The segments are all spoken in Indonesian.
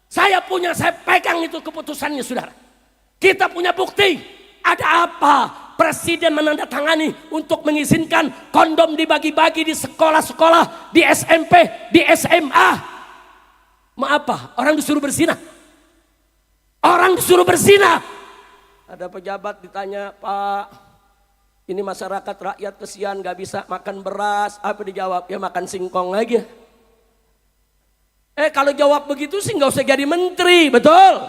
Saya pegang itu keputusannya, saudara. Kita punya bukti. Ada apa? Presiden menandatangani untuk mengizinkan kondom dibagi-bagi di sekolah-sekolah, di SMP, di SMA. Mau apa? Orang disuruh berzina. Orang disuruh berzina. Ada pejabat ditanya, Pak, ini masyarakat rakyat kesian gak bisa makan beras. Apa dijawab? Ya makan singkong aja. Kalau jawab begitu sih gak usah jadi menteri, betul?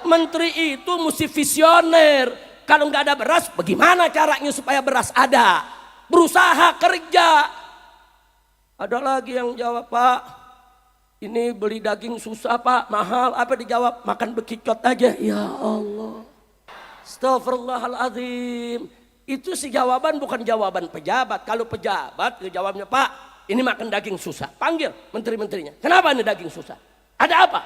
Menteri itu mesti visioner. Kalau nggak ada beras, bagaimana caranya supaya beras ada? Berusaha kerja. Ada lagi yang jawab, Pak, ini beli daging susah Pak, mahal. Apa dijawab? Makan bekicot aja. Ya Allah, astagfirullahaladzim. Itu sih jawaban, bukan jawaban pejabat. Kalau pejabat jawabnya, Pak, ini makan daging susah. Panggil menteri-menterinya. Kenapa ini daging susah? Ada apa?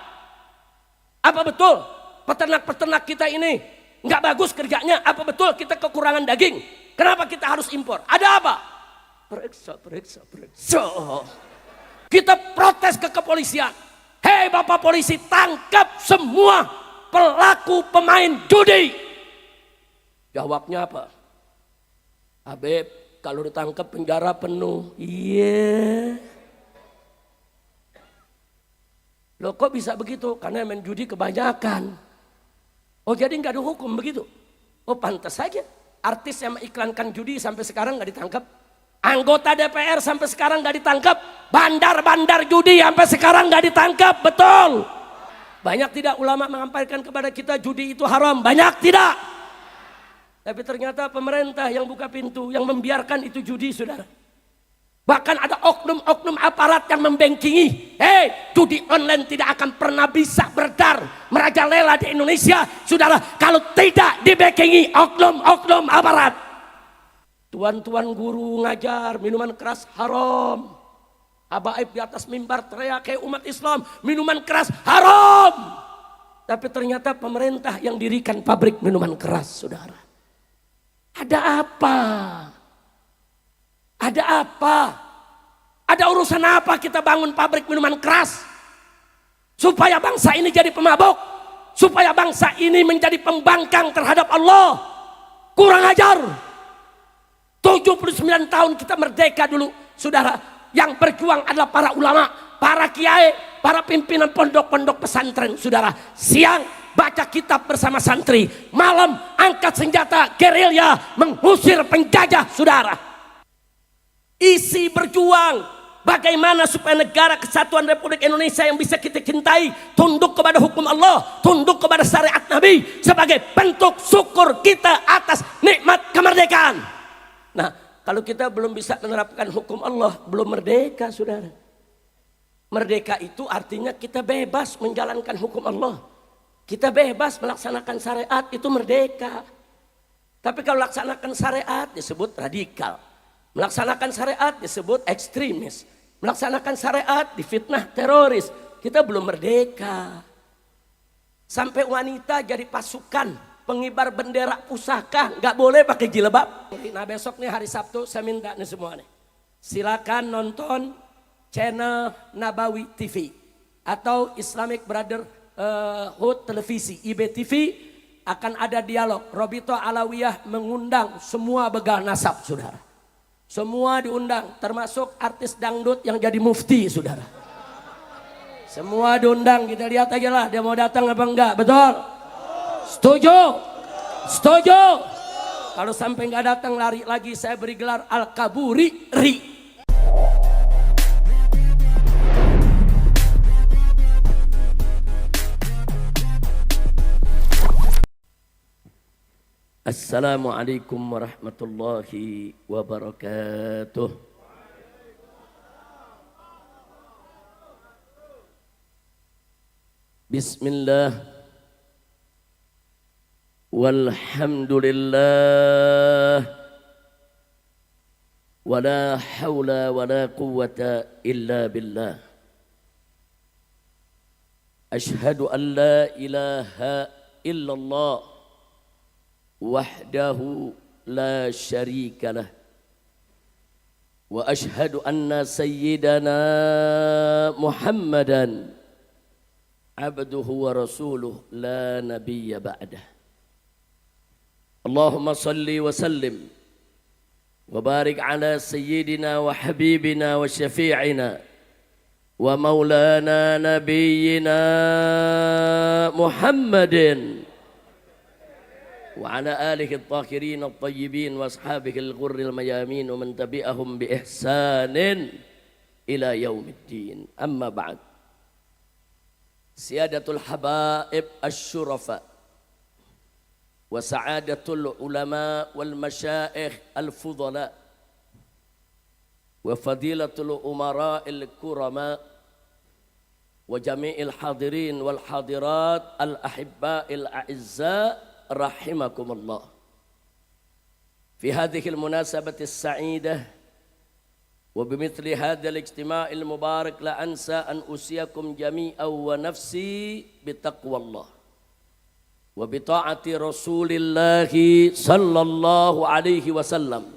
Apa betul peternak-peternak kita ini nggak bagus kerjanya? Apa betul kita kekurangan daging? Kenapa kita harus impor? Ada apa? Periksa. Kita protes ke kepolisian. Hei Bapak polisi, tangkap semua pelaku pemain judi. Jawabnya apa? Habib, kalau ditangkap penjara penuh. Iya. Loh kok bisa begitu? Karena main judi kebanyakan. Oh jadi nggak ada hukum begitu? Oh pantas saja. Artis yang mengiklankan judi sampai sekarang nggak ditangkap. Anggota DPR sampai sekarang nggak ditangkap. Bandar-bandar judi sampai sekarang nggak ditangkap. Betul. Banyak tidak ulama menyampaikan kepada kita judi itu haram? Banyak tidak. Tapi ternyata pemerintah yang buka pintu, yang membiarkan itu judi, saudara. Bahkan ada oknum-oknum aparat yang membengkingi. Hei, judi online tidak akan pernah bisa beredar merajalela di Indonesia, saudara, kalau tidak dibengkingi oknum-oknum aparat. Tuan-tuan guru ngajar minuman keras haram. Habaib di atas mimbar teriak, kayak umat Islam, minuman keras haram. Tapi ternyata pemerintah yang dirikan pabrik minuman keras, saudara. Ada apa? Ada apa? Ada urusan apa kita bangun pabrik minuman keras? Supaya bangsa ini jadi pemabuk, supaya bangsa ini menjadi pembangkang terhadap Allah. Kurang ajar. 79 tahun kita merdeka dulu, saudara. Yang berjuang adalah para ulama, para kiai, para pimpinan pondok-pondok pesantren, saudara. Siang baca kitab bersama santri, malam angkat senjata gerilya mengusir penjajah, saudara. Isi berjuang bagaimana supaya negara kesatuan Republik Indonesia yang bisa kita cintai tunduk kepada hukum Allah, tunduk kepada syariat Nabi sebagai bentuk syukur kita atas nikmat kemerdekaan. Nah, kalau kita belum bisa menerapkan hukum Allah, belum merdeka, saudara. Merdeka itu artinya kita bebas menjalankan hukum Allah. Kita bebas melaksanakan syariat, itu merdeka. Tapi kalau laksanakan syariat disebut radikal. Melaksanakan syariat disebut ekstremis. Melaksanakan syariat difitnah teroris. Kita belum merdeka. Sampai wanita jadi pasukan pengibar bendera pusaka, nggak boleh pakai jilbab. Nah besok nih hari Sabtu saya minta nih semua nih, silakan nonton channel Nabawi TV atau Islamic Brotherhood Televisi IBTV. Akan ada dialog. Robito Alawiyah mengundang semua begal nasab, saudara. Semua diundang, termasuk artis dangdut yang jadi mufti, saudara. Semua diundang, kita lihat aja lah dia mau datang apa enggak, betul? Setuju? Setuju? Kalau sampai enggak datang lari lagi, saya beri gelar Al-Kaburi Ri. Assalamualaikum warahmatullahi wabarakatuh. Bismillah. Walhamdulillah. Wala hawla wala quwwata illa billah. Ashhadu an la ilaha illallah wahdahu la syarika lah, wa ashhadu anna sayyidana Muhammadan abduhu wa rasuluh la nabiyya ba'dah. Allahumma salli wa sallim wa barik ala sayyidina wa habibina wa syafi'ina wa maulana nabiyyina Muhammadin wa ala alihi at-tahirin at-tayyibin wa ashabihi al-ghurril mayamin wa man tabi'ahum bi ihsanin ila yaumiddin. Amma ba'd. Siyadatul habaib asy-syurafa wa sa'adatul ulama wal masyaikh al-fudala wa fadilatul umara al-kurama wa jami'il hadirin wal hadirat al-ahibba al-a'izza rahimakumullah. Fi hadhihi al-munasabati as-sa'idah wa bimithli hadha al-ijtima' al-mubarak la ansa an usiyakum jami'an wa nafsi bitaqwallah wa bita'ati Rasulillahi sallallahu alaihi wasallam.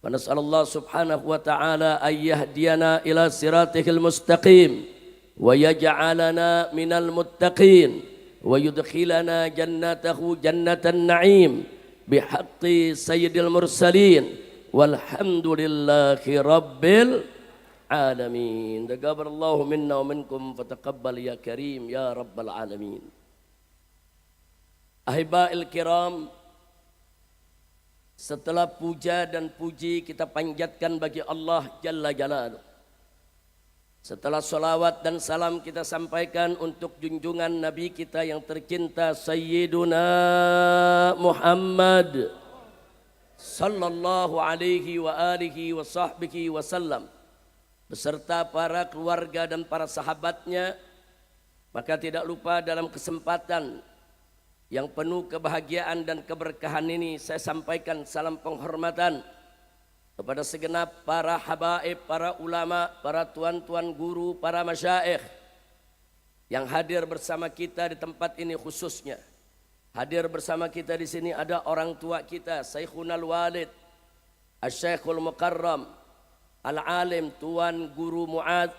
Wa nas'alullah subhanahu wa ta'ala an yahdiyana ila siratihil mustaqim wa yaj'alana minal muttaqin wa yudkhilana jannatahu jannatan na'im bihaqqi sayyidil mursalin walhamdulillahi rabbil alamin. Taqabbalallahu minna wa minkum fataqabbal ya karim ya rabbal alamin. Ahiba'il kiram, setelah puja dan puji kita panjatkan bagi Allah Jalla Jalaluh, setelah salawat dan salam kita sampaikan untuk junjungan Nabi kita yang tercinta Sayyiduna Muhammad sallallahu alaihi wa alihi wa sahbihi wasallam beserta para keluarga dan para sahabatnya, maka tidak lupa dalam kesempatan yang penuh kebahagiaan dan keberkahan ini saya sampaikan salam penghormatan kepada segenap para habaib, para ulama, para tuan-tuan guru, para masyaikh yang hadir bersama kita di tempat ini. Khususnya hadir bersama kita di sini ada orang tua kita, Syekhunal Walid, Asy-Syekhul Mukarram, Al-Alim Tuan Guru Muad,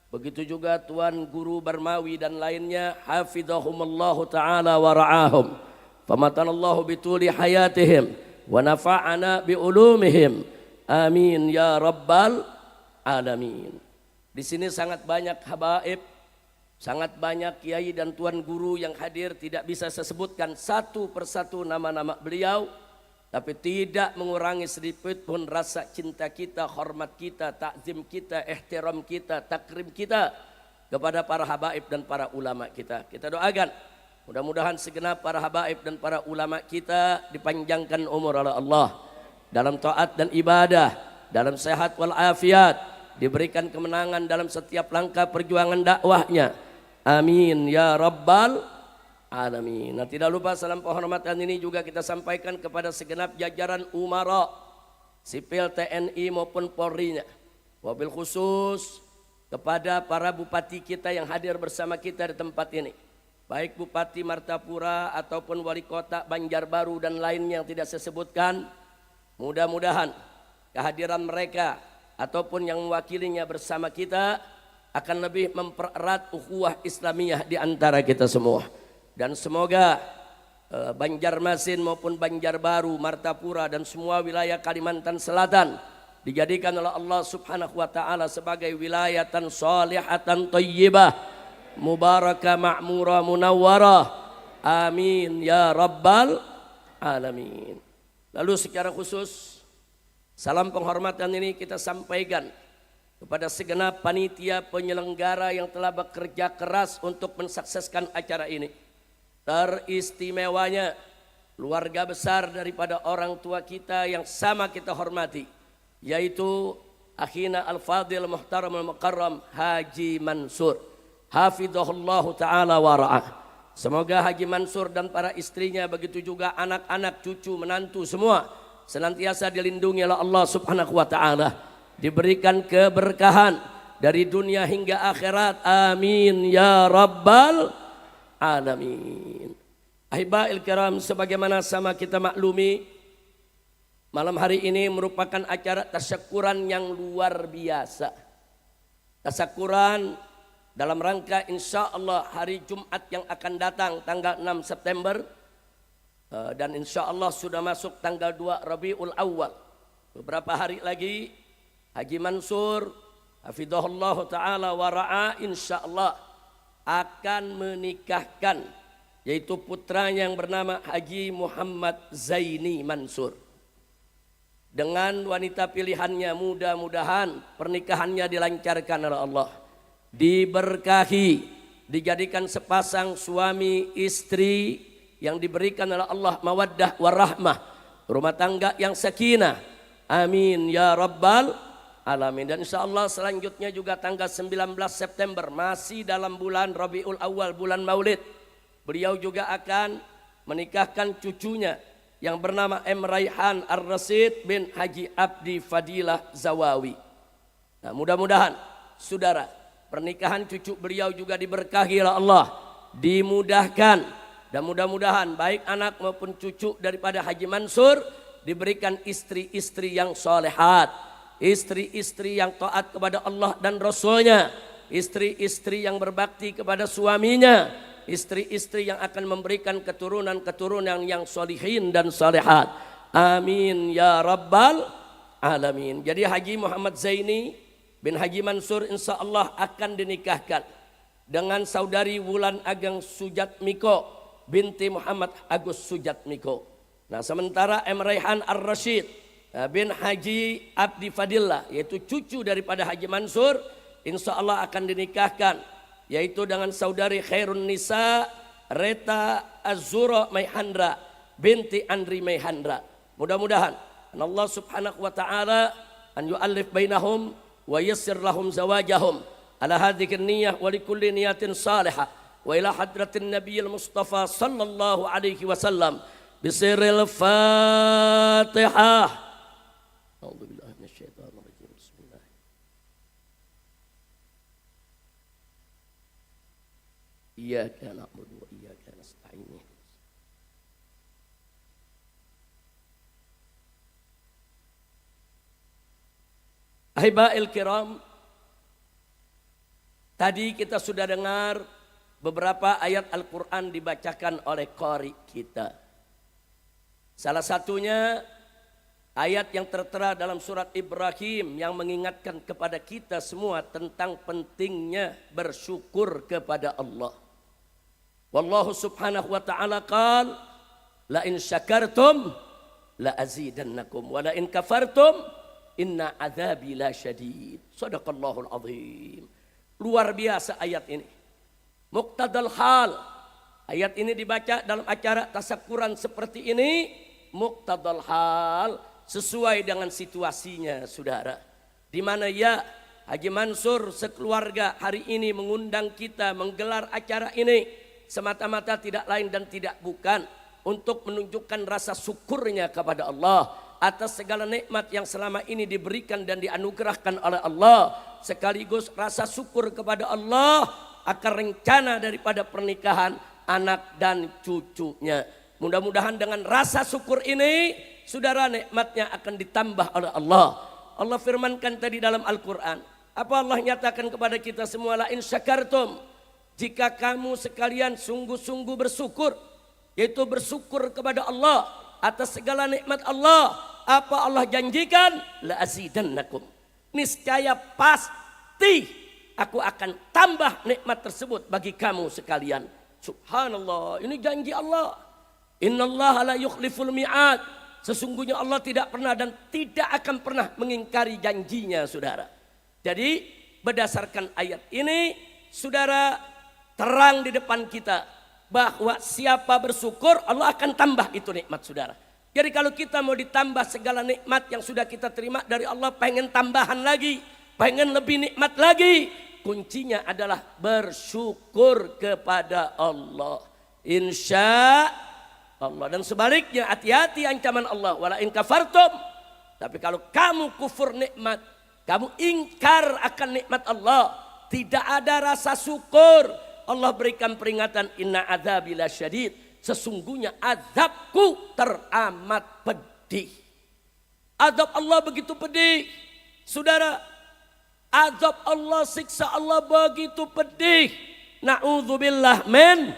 begitu juga Tuan Guru Barmawi dan lainnya, hafidhahumallahu ta'ala wa ra'ahum, famatanallahu bituli hayatihim wa nafa'ana bi ulumihim, amin ya rabbal alamin. Di sini sangat banyak habaib, sangat banyak kiai dan tuan guru yang hadir. Tidak bisa saya sebutkan satu persatu nama-nama beliau, tapi tidak mengurangi sedikit pun rasa cinta kita, hormat kita, takzim kita, ihtiram kita, takrim kita kepada para habaib dan para ulama kita. Kita doakan mudah-mudahan segenap para habaib dan para ulama kita dipanjangkan umur oleh Allah dalam taat dan ibadah, dalam sehat wal afiat, diberikan kemenangan dalam setiap langkah perjuangan dakwahnya, amin ya rabbal alamin. Nah, tidak lupa salam penghormatan ini juga kita sampaikan kepada segenap jajaran umara sipil TNI maupun Polri-nya. Wabil khusus kepada para bupati kita yang hadir bersama kita di tempat ini, baik Bupati Martapura ataupun Wali Kota Banjarbaru dan lainnya yang tidak saya sebutkan. Mudah-mudahan kehadiran mereka ataupun yang mewakilinya bersama kita akan lebih mempererat ukhuwah Islamiyah di antara kita semua. Dan semoga Banjarmasin maupun Banjarbaru, Martapura dan semua wilayah Kalimantan Selatan dijadikan oleh Allah Subhanahu wa taala sebagai wilayatan shalihatan thayyibah mubarakah ma'murah munawwarah, amin ya rabbal alamin. Lalu secara khusus salam penghormatan ini kita sampaikan kepada segenap panitia penyelenggara yang telah bekerja keras untuk mensukseskan acara ini. Teristimewanya keluarga besar daripada orang tua kita yang sama kita hormati, yaitu akhina al-fadil muhtaram al-mukarram Haji Mansur, hafidhahullahu ta'ala wa ra'ah. Semoga Haji Mansur dan para istrinya, begitu juga anak-anak, cucu, menantu semua senantiasa dilindungi oleh Allah Subhanahu wa ta'ala, diberikan keberkahan dari dunia hingga akhirat, amin ya rabbal alamin. Ahiba'il kiram, sebagaimana sama kita maklumi, malam hari ini merupakan acara tasyakuran yang luar biasa. Tasyakuran dalam rangka insya Allah hari Jumat yang akan datang tanggal 6 September dan insya Allah sudah masuk tanggal 2 Rabiul Awal. Beberapa hari lagi Haji Mansur hafizahullah ta'ala wa ra'a insya Allah akan menikahkan yaitu putranya yang bernama Haji Muhammad Zaini Mansur dengan wanita pilihannya. Mudah-mudahan pernikahannya dilancarkan oleh Allah, diberkahi, dijadikan sepasang suami istri yang diberikan oleh Allah mawaddah warahmah, rumah tangga yang sakinah. Amin ya rabbal alamin. Dan insya Allah selanjutnya juga tanggal 19 September masih dalam bulan Rabiul Awal, bulan Maulid, beliau juga akan menikahkan cucunya yang bernama M. Raihan Ar-Rasid bin Haji Abdi Fadilah Zawawi. Nah, mudah-mudahan saudara pernikahan cucu beliau juga diberkahi oleh Allah, dimudahkan, dan mudah-mudahan baik anak maupun cucu daripada Haji Mansur diberikan istri-istri yang solehat, istri-istri yang taat kepada Allah dan Rasulnya, istri-istri yang berbakti kepada suaminya, istri-istri yang akan memberikan keturunan-keturunan yang solihin dan solehat. Amin ya rabbal alamin. Jadi Haji Muhammad Zaini bin Haji Mansur insya Allah akan dinikahkan dengan saudari Wulan Ageng Sujatmiko binti Muhammad Agus Sujatmiko. Nah, sementara M. Raihan Ar-Rasyid bin Haji Abdi Fadillah yaitu cucu daripada Haji Mansur insya Allah akan dinikahkan yaitu dengan saudari Khairun Nisa Reta Azura Maihandra binti Andri Maihandra. Mudah-mudahan Allah subhanahu wa ta'ala an yu'allif bainahum wa yassir lahum zawajahum ala hadhihi niyyah wa likulli niyatin salihah wa ila hadratin nabiyil mustafa sallallahu alaihi wasallam bisiril Fatihah. A'udzubillahi minasyaitonir rajim. Bismillah. Iyyaka na'budu wa iyyaka nasta'in. Ahibail kiram, tadi kita sudah dengar beberapa ayat Al-Quran dibacakan oleh qari kita. Salah satunya ayat yang tertera dalam surat Ibrahim yang mengingatkan kepada kita semua tentang pentingnya bersyukur kepada Allah. Wallahu subhanahu wa ta'ala qal la in syakartum la azidannakum wa la in kafartum inna adzabi la syadid. Shadaqallahul azim. Luar biasa ayat ini. Muqtadal hal. Ayat ini dibaca dalam acara tasyakuran seperti ini. Muqtadal hal, sesuai dengan situasinya saudara. Di mana ya Haji Mansur sekeluarga hari ini mengundang kita menggelar acara ini semata-mata tidak lain dan tidak bukan untuk menunjukkan rasa syukurnya kepada Allah atas segala nikmat yang selama ini diberikan dan dianugerahkan oleh Allah, sekaligus rasa syukur kepada Allah akan rencana daripada pernikahan anak dan cucunya. Mudah-mudahan dengan rasa syukur ini saudara nikmatnya akan ditambah oleh Allah. Allah firmankan tadi dalam Al-Quran, apa Allah nyatakan kepada kita semua, la in syakartum, jika kamu sekalian sungguh-sungguh bersyukur, yaitu bersyukur kepada Allah atas segala nikmat Allah, apa Allah janjikan? La azidannakum, niscaya pasti aku akan tambah nikmat tersebut bagi kamu sekalian. Subhanallah, ini janji Allah. Innallaha la yukhliful mi'ad, sesungguhnya Allah tidak pernah dan tidak akan pernah mengingkari janjinya saudara. Jadi berdasarkan ayat ini saudara, terang di depan kita bahwa siapa bersyukur Allah akan tambah itu nikmat saudara. Jadi kalau kita mau ditambah segala nikmat yang sudah kita terima dari Allah, pengen tambahan lagi, pengen lebih nikmat lagi, kuncinya adalah bersyukur kepada Allah. Insya Allah. Dan sebaliknya hati-hati ancaman Allah, wala in kafartum, tapi kalau kamu kufur nikmat, kamu ingkar akan nikmat Allah, tidak ada rasa syukur, Allah berikan peringatan, inna adzabi lasyadid, sesungguhnya azabku teramat pedih. Azab Allah begitu pedih saudara. Azab Allah, siksa Allah begitu pedih. Na'udzubillah min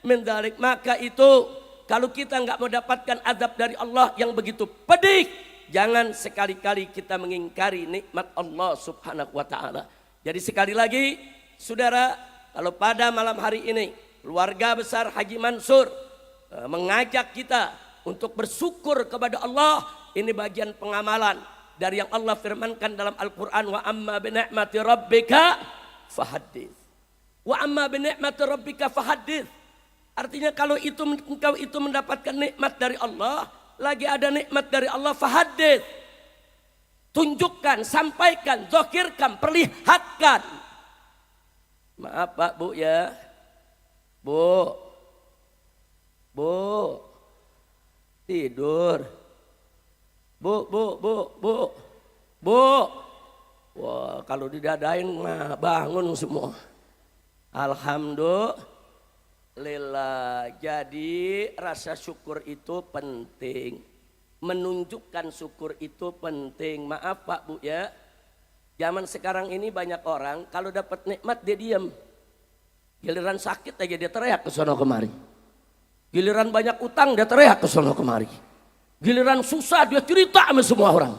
dzalik. Maka itu kalau kita nggak mau dapatkan azab dari Allah yang begitu pedih, jangan sekali-kali kita mengingkari nikmat Allah Subhanahu wa taala. Jadi sekali lagi, saudara, kalau pada malam hari ini keluarga besar Haji Mansur mengajak kita untuk bersyukur kepada Allah, ini bagian pengamalan dari yang Allah firmankan dalam Al-Quran, wa amma bi ni'mati rabbika fahaddits. Wa amma bi ni'mati rabbika fahaddits. Artinya kalau engkau itu mendapatkan nikmat dari Allah, lagi ada nikmat dari Allah, fahaddits. Tunjukkan, sampaikan, zahirkan, perlihatkan. Maaf Pak, Bu ya. Bu. Tidur. Bu. Wah, kalau didadain mah bangun semua. Alhamdulillah. Jadi rasa syukur itu penting. Menunjukkan syukur itu penting. Maaf Pak, Bu ya. Zaman sekarang ini banyak orang kalau dapat nikmat dia diam. Giliran sakit aja dia teriak ke sono kemari. Giliran banyak utang dia teriak ke sono kemari. Giliran susah dia cerita sama semua orang.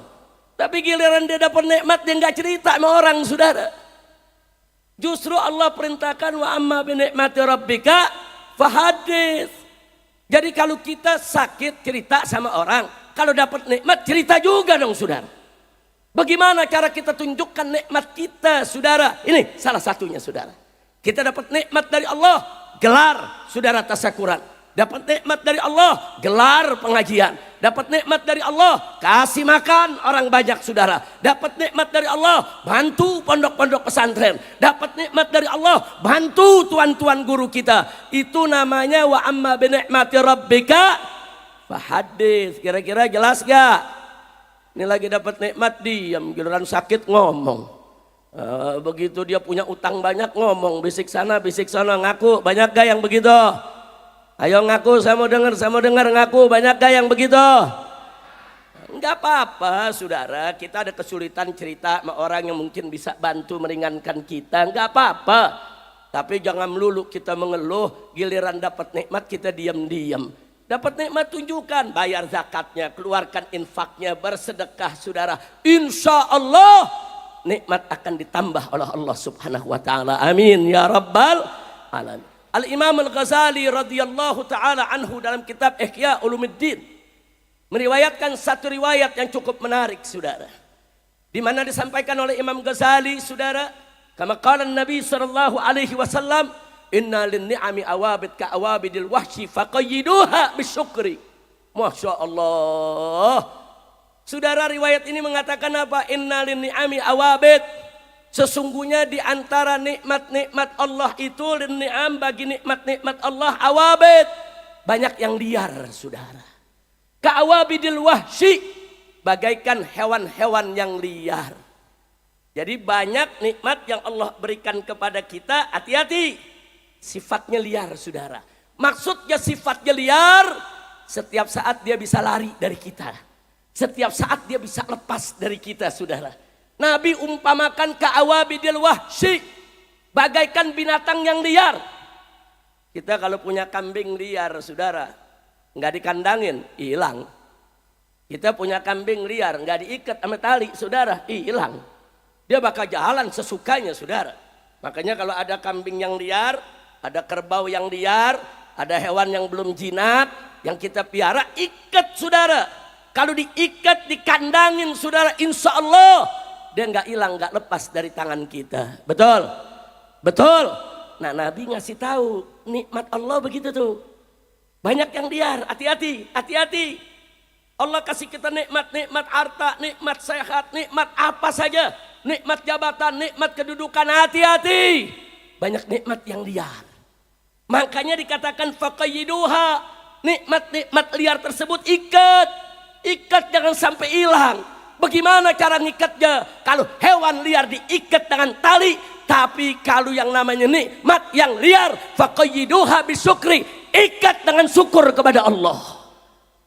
Tapi giliran dia dapat nikmat dia nggak cerita sama orang, saudara. Justru Allah perintahkan wa amma bi ni'mati rabbika fahaddits. Jadi kalau kita sakit cerita sama orang, kalau dapat nikmat cerita juga dong, saudara. Bagaimana cara kita tunjukkan nikmat kita, saudara? Ini salah satunya, saudara. Kita dapat nikmat dari Allah, gelar saudara tasyakuran. Dapat nikmat dari Allah, gelar pengajian. Dapat nikmat dari Allah, kasih makan orang banyak, saudara. Dapat nikmat dari Allah, bantu pondok-pondok pesantren. Dapat nikmat dari Allah, bantu tuan-tuan guru kita. Itu namanya wa amma bi ni'mati rabbika fahaddits. Kira-kira jelas gak? Ini lagi dapat nikmat diam, giliran sakit ngomong. Begitu dia punya utang banyak ngomong, bisik sana ngaku. Banyak gak yang begitu? Ayo ngaku, saya mau dengar ngaku. Banyak gak yang begitu? Enggak apa-apa, saudara. Kita ada kesulitan cerita sama orang yang mungkin bisa bantu meringankan kita. Enggak apa-apa. Tapi jangan melulu kita mengeluh, giliran dapat nikmat kita diam-diam. Dapat nikmat tunjukkan, bayar zakatnya, keluarkan infaknya, bersedekah, saudara. Insya Allah nikmat akan ditambah oleh Allah Subhanahu wa taala. Amin ya rabbal alamin. Al-Imam Al-Ghazali radhiyallahu taala anhu dalam kitab Ihya Ulumuddin meriwayatkan satu riwayat yang cukup menarik, saudara. Di mana disampaikan oleh Imam Ghazali, saudara, kama qala Nabi sallallahu alaihi wasallam, inna lin-ni'ami awabid ka awabidil wahshi faqayyiduha bisyukri. Masya Allah. Saudara, riwayat ini mengatakan apa? Inna lin-ni'ami awabid. Sesungguhnya di antara nikmat-nikmat Allah itu, lin-ni'am, bagi nikmat-nikmat Allah, awabid, banyak yang liar, saudara. Ka awabidil wahshi, bagaikan hewan-hewan yang liar. Jadi banyak nikmat yang Allah berikan kepada kita, hati-hati. Sifatnya liar, saudara. Maksudnya sifatnya liar, setiap saat dia bisa lari dari kita. Setiap saat dia bisa lepas dari kita, saudara. Nabi umpamakan ka'awabidil wahsy, bagaikan binatang yang liar. Kita kalau punya kambing liar, saudara, nggak dikandangin, hilang. Kita punya kambing liar, nggak diikat sama tali, saudara, hilang. Dia bakal jalan sesukanya, saudara. Makanya kalau ada kambing yang liar, ada kerbau yang liar, ada hewan yang belum jinak, yang kita piara, ikat, saudara. Kalau diikat, dikandangin, saudara, insya Allah dia nggak hilang, nggak lepas dari tangan kita. Betul? Betul? Nah, Nabi ngasih tahu nikmat Allah begitu tuh. Banyak yang liar, hati-hati, hati-hati. Allah kasih kita nikmat harta, nikmat sehat, nikmat apa saja, nikmat jabatan, nikmat kedudukan, hati-hati. Banyak nikmat yang liar. Makanya dikatakan faqayyiduha, nikmat-nikmat liar tersebut ikat, jangan sampai hilang. Bagaimana cara ngikatnya? Kalau hewan liar diikat dengan tali, tapi kalau yang namanya nikmat yang liar, faqayyiduha bisyukri, ikat dengan syukur kepada Allah.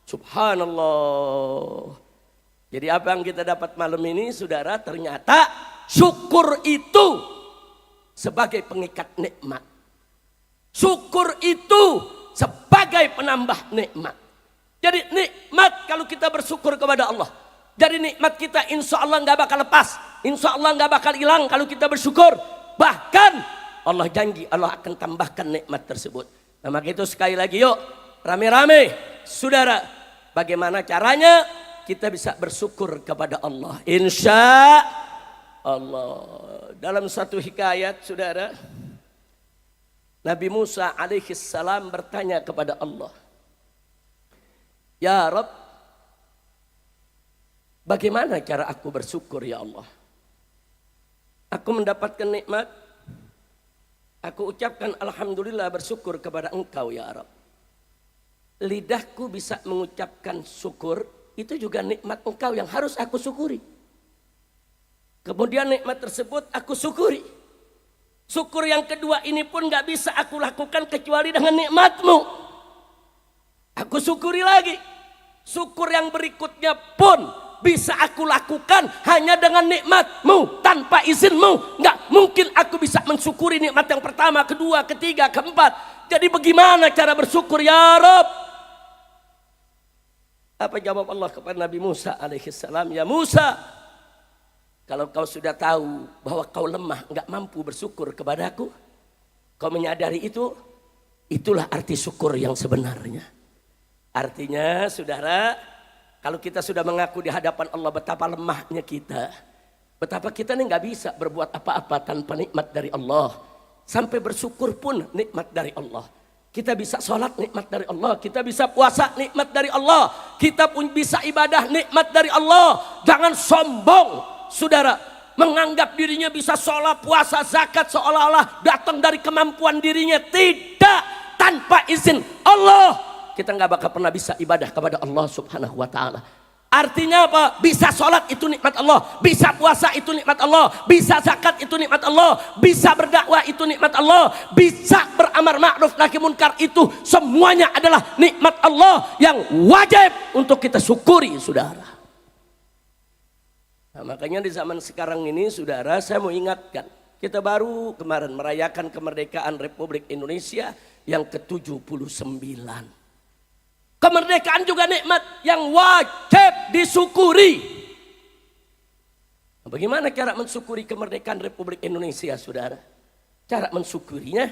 Subhanallah. Jadi apa yang kita dapat malam ini, saudara, ternyata syukur itu sebagai pengikat nikmat. Syukur itu sebagai penambah nikmat. Jadi nikmat kalau kita bersyukur kepada Allah. Jadi nikmat kita insya Allah nggak bakal lepas. Insya Allah nggak bakal hilang kalau kita bersyukur. Bahkan Allah janji Allah akan tambahkan nikmat tersebut. Nah maka itu sekali lagi yuk rame-rame saudara. Bagaimana caranya kita bisa bersyukur kepada Allah. Insya Allah. Dalam satu hikayat saudara. Nabi Musa alaihi salam bertanya kepada Allah. Ya Rabb, bagaimana cara aku bersyukur ya Allah? Aku mendapatkan nikmat. Aku ucapkan alhamdulillah bersyukur kepada engkau ya Rabb. Lidahku bisa mengucapkan syukur. Itu juga nikmat engkau yang harus aku syukuri. Kemudian nikmat tersebut aku syukuri. Syukur yang kedua ini pun gak bisa aku lakukan kecuali dengan nikmatmu. Aku syukuri lagi. Syukur yang berikutnya pun bisa aku lakukan hanya dengan nikmatmu. Tanpa izinmu gak mungkin aku bisa mensyukuri nikmat yang pertama, kedua, ketiga, keempat. Jadi bagaimana cara bersyukur ya Rabb? Apa jawab Allah kepada Nabi Musa alaihi salam? Ya Musa, kalau kau sudah tahu bahwa kau lemah, enggak mampu bersyukur kepadaku, kau menyadari itu, itulah arti syukur yang sebenarnya. Artinya saudara, kalau kita sudah mengaku di hadapan Allah betapa lemahnya kita, betapa kita ini enggak bisa berbuat apa-apa tanpa nikmat dari Allah. Sampai bersyukur pun nikmat dari Allah. Kita bisa sholat nikmat dari Allah. Kita bisa puasa nikmat dari Allah. Kita pun bisa ibadah nikmat dari Allah. Jangan sombong saudara, menganggap dirinya bisa sholat, puasa, zakat seolah-olah datang dari kemampuan dirinya. Tidak, tanpa izin Allah kita nggak bakal pernah bisa ibadah kepada Allah subhanahu wa ta'ala. Artinya apa? Bisa sholat itu nikmat Allah, bisa puasa itu nikmat Allah, bisa zakat itu nikmat Allah, bisa berdakwah itu nikmat Allah, bisa beramar ma'ruf nahi munkar, itu semuanya adalah nikmat Allah yang wajib untuk kita syukuri saudara. Nah, makanya di zaman sekarang ini saudara, saya mau ingatkan, kita baru kemarin merayakan kemerdekaan Republik Indonesia yang ke-79. Kemerdekaan juga nikmat yang wajib disyukuri. Nah, bagaimana cara mensyukuri kemerdekaan Republik Indonesia saudara? Cara mensyukurinya,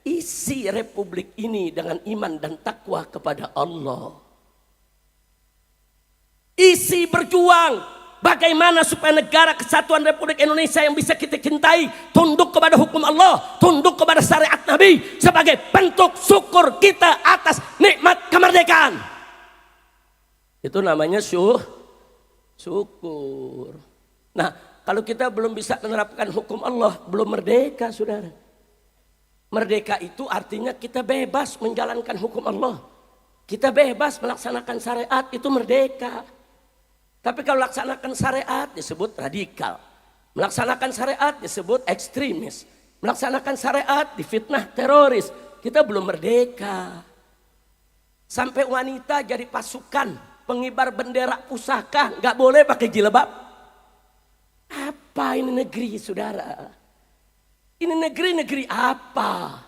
isi Republik ini dengan iman dan takwa kepada Allah. Isi berjuang bagaimana supaya negara kesatuan Republik Indonesia yang bisa kita cintai tunduk kepada hukum Allah, tunduk kepada syariat Nabi sebagai bentuk syukur kita atas nikmat kemerdekaan. Itu namanya syukur. Nah, kalau kita belum bisa menerapkan hukum Allah, belum merdeka saudara. Merdeka itu artinya kita bebas menjalankan hukum Allah. Kita bebas melaksanakan syariat, itu merdeka. Tapi kalau melaksanakan syariat disebut radikal. Melaksanakan syariat disebut ekstremis. Melaksanakan syariat difitnah teroris. Kita belum merdeka. Sampai wanita jadi pasukan pengibar bendera pusaka, nggak boleh pakai jilbab. Apa ini negeri saudara? Ini negeri apa?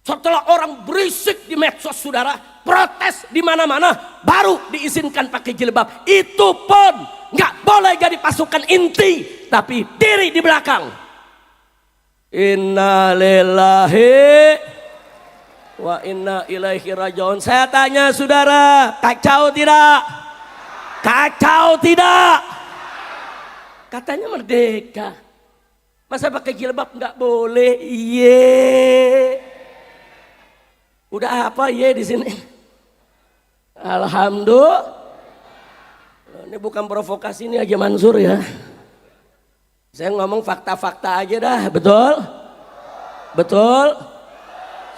Setelah orang berisik di medsos saudara, protes di mana-mana, baru diizinkan pakai jilbab. Itu pun nggak boleh jadi pasukan inti, tapi diri di belakang. Inna lillahi wa inna ilaihi rajiun. Saya tanya saudara, kacau tidak? Kacau tidak? Katanya merdeka, masa pakai jilbab nggak boleh? Iya. Udah apa ya di sini? Alhamdulillah. Ini bukan provokasi, ini Haji Mansur ya. Saya ngomong fakta-fakta aja dah, betul? Betul?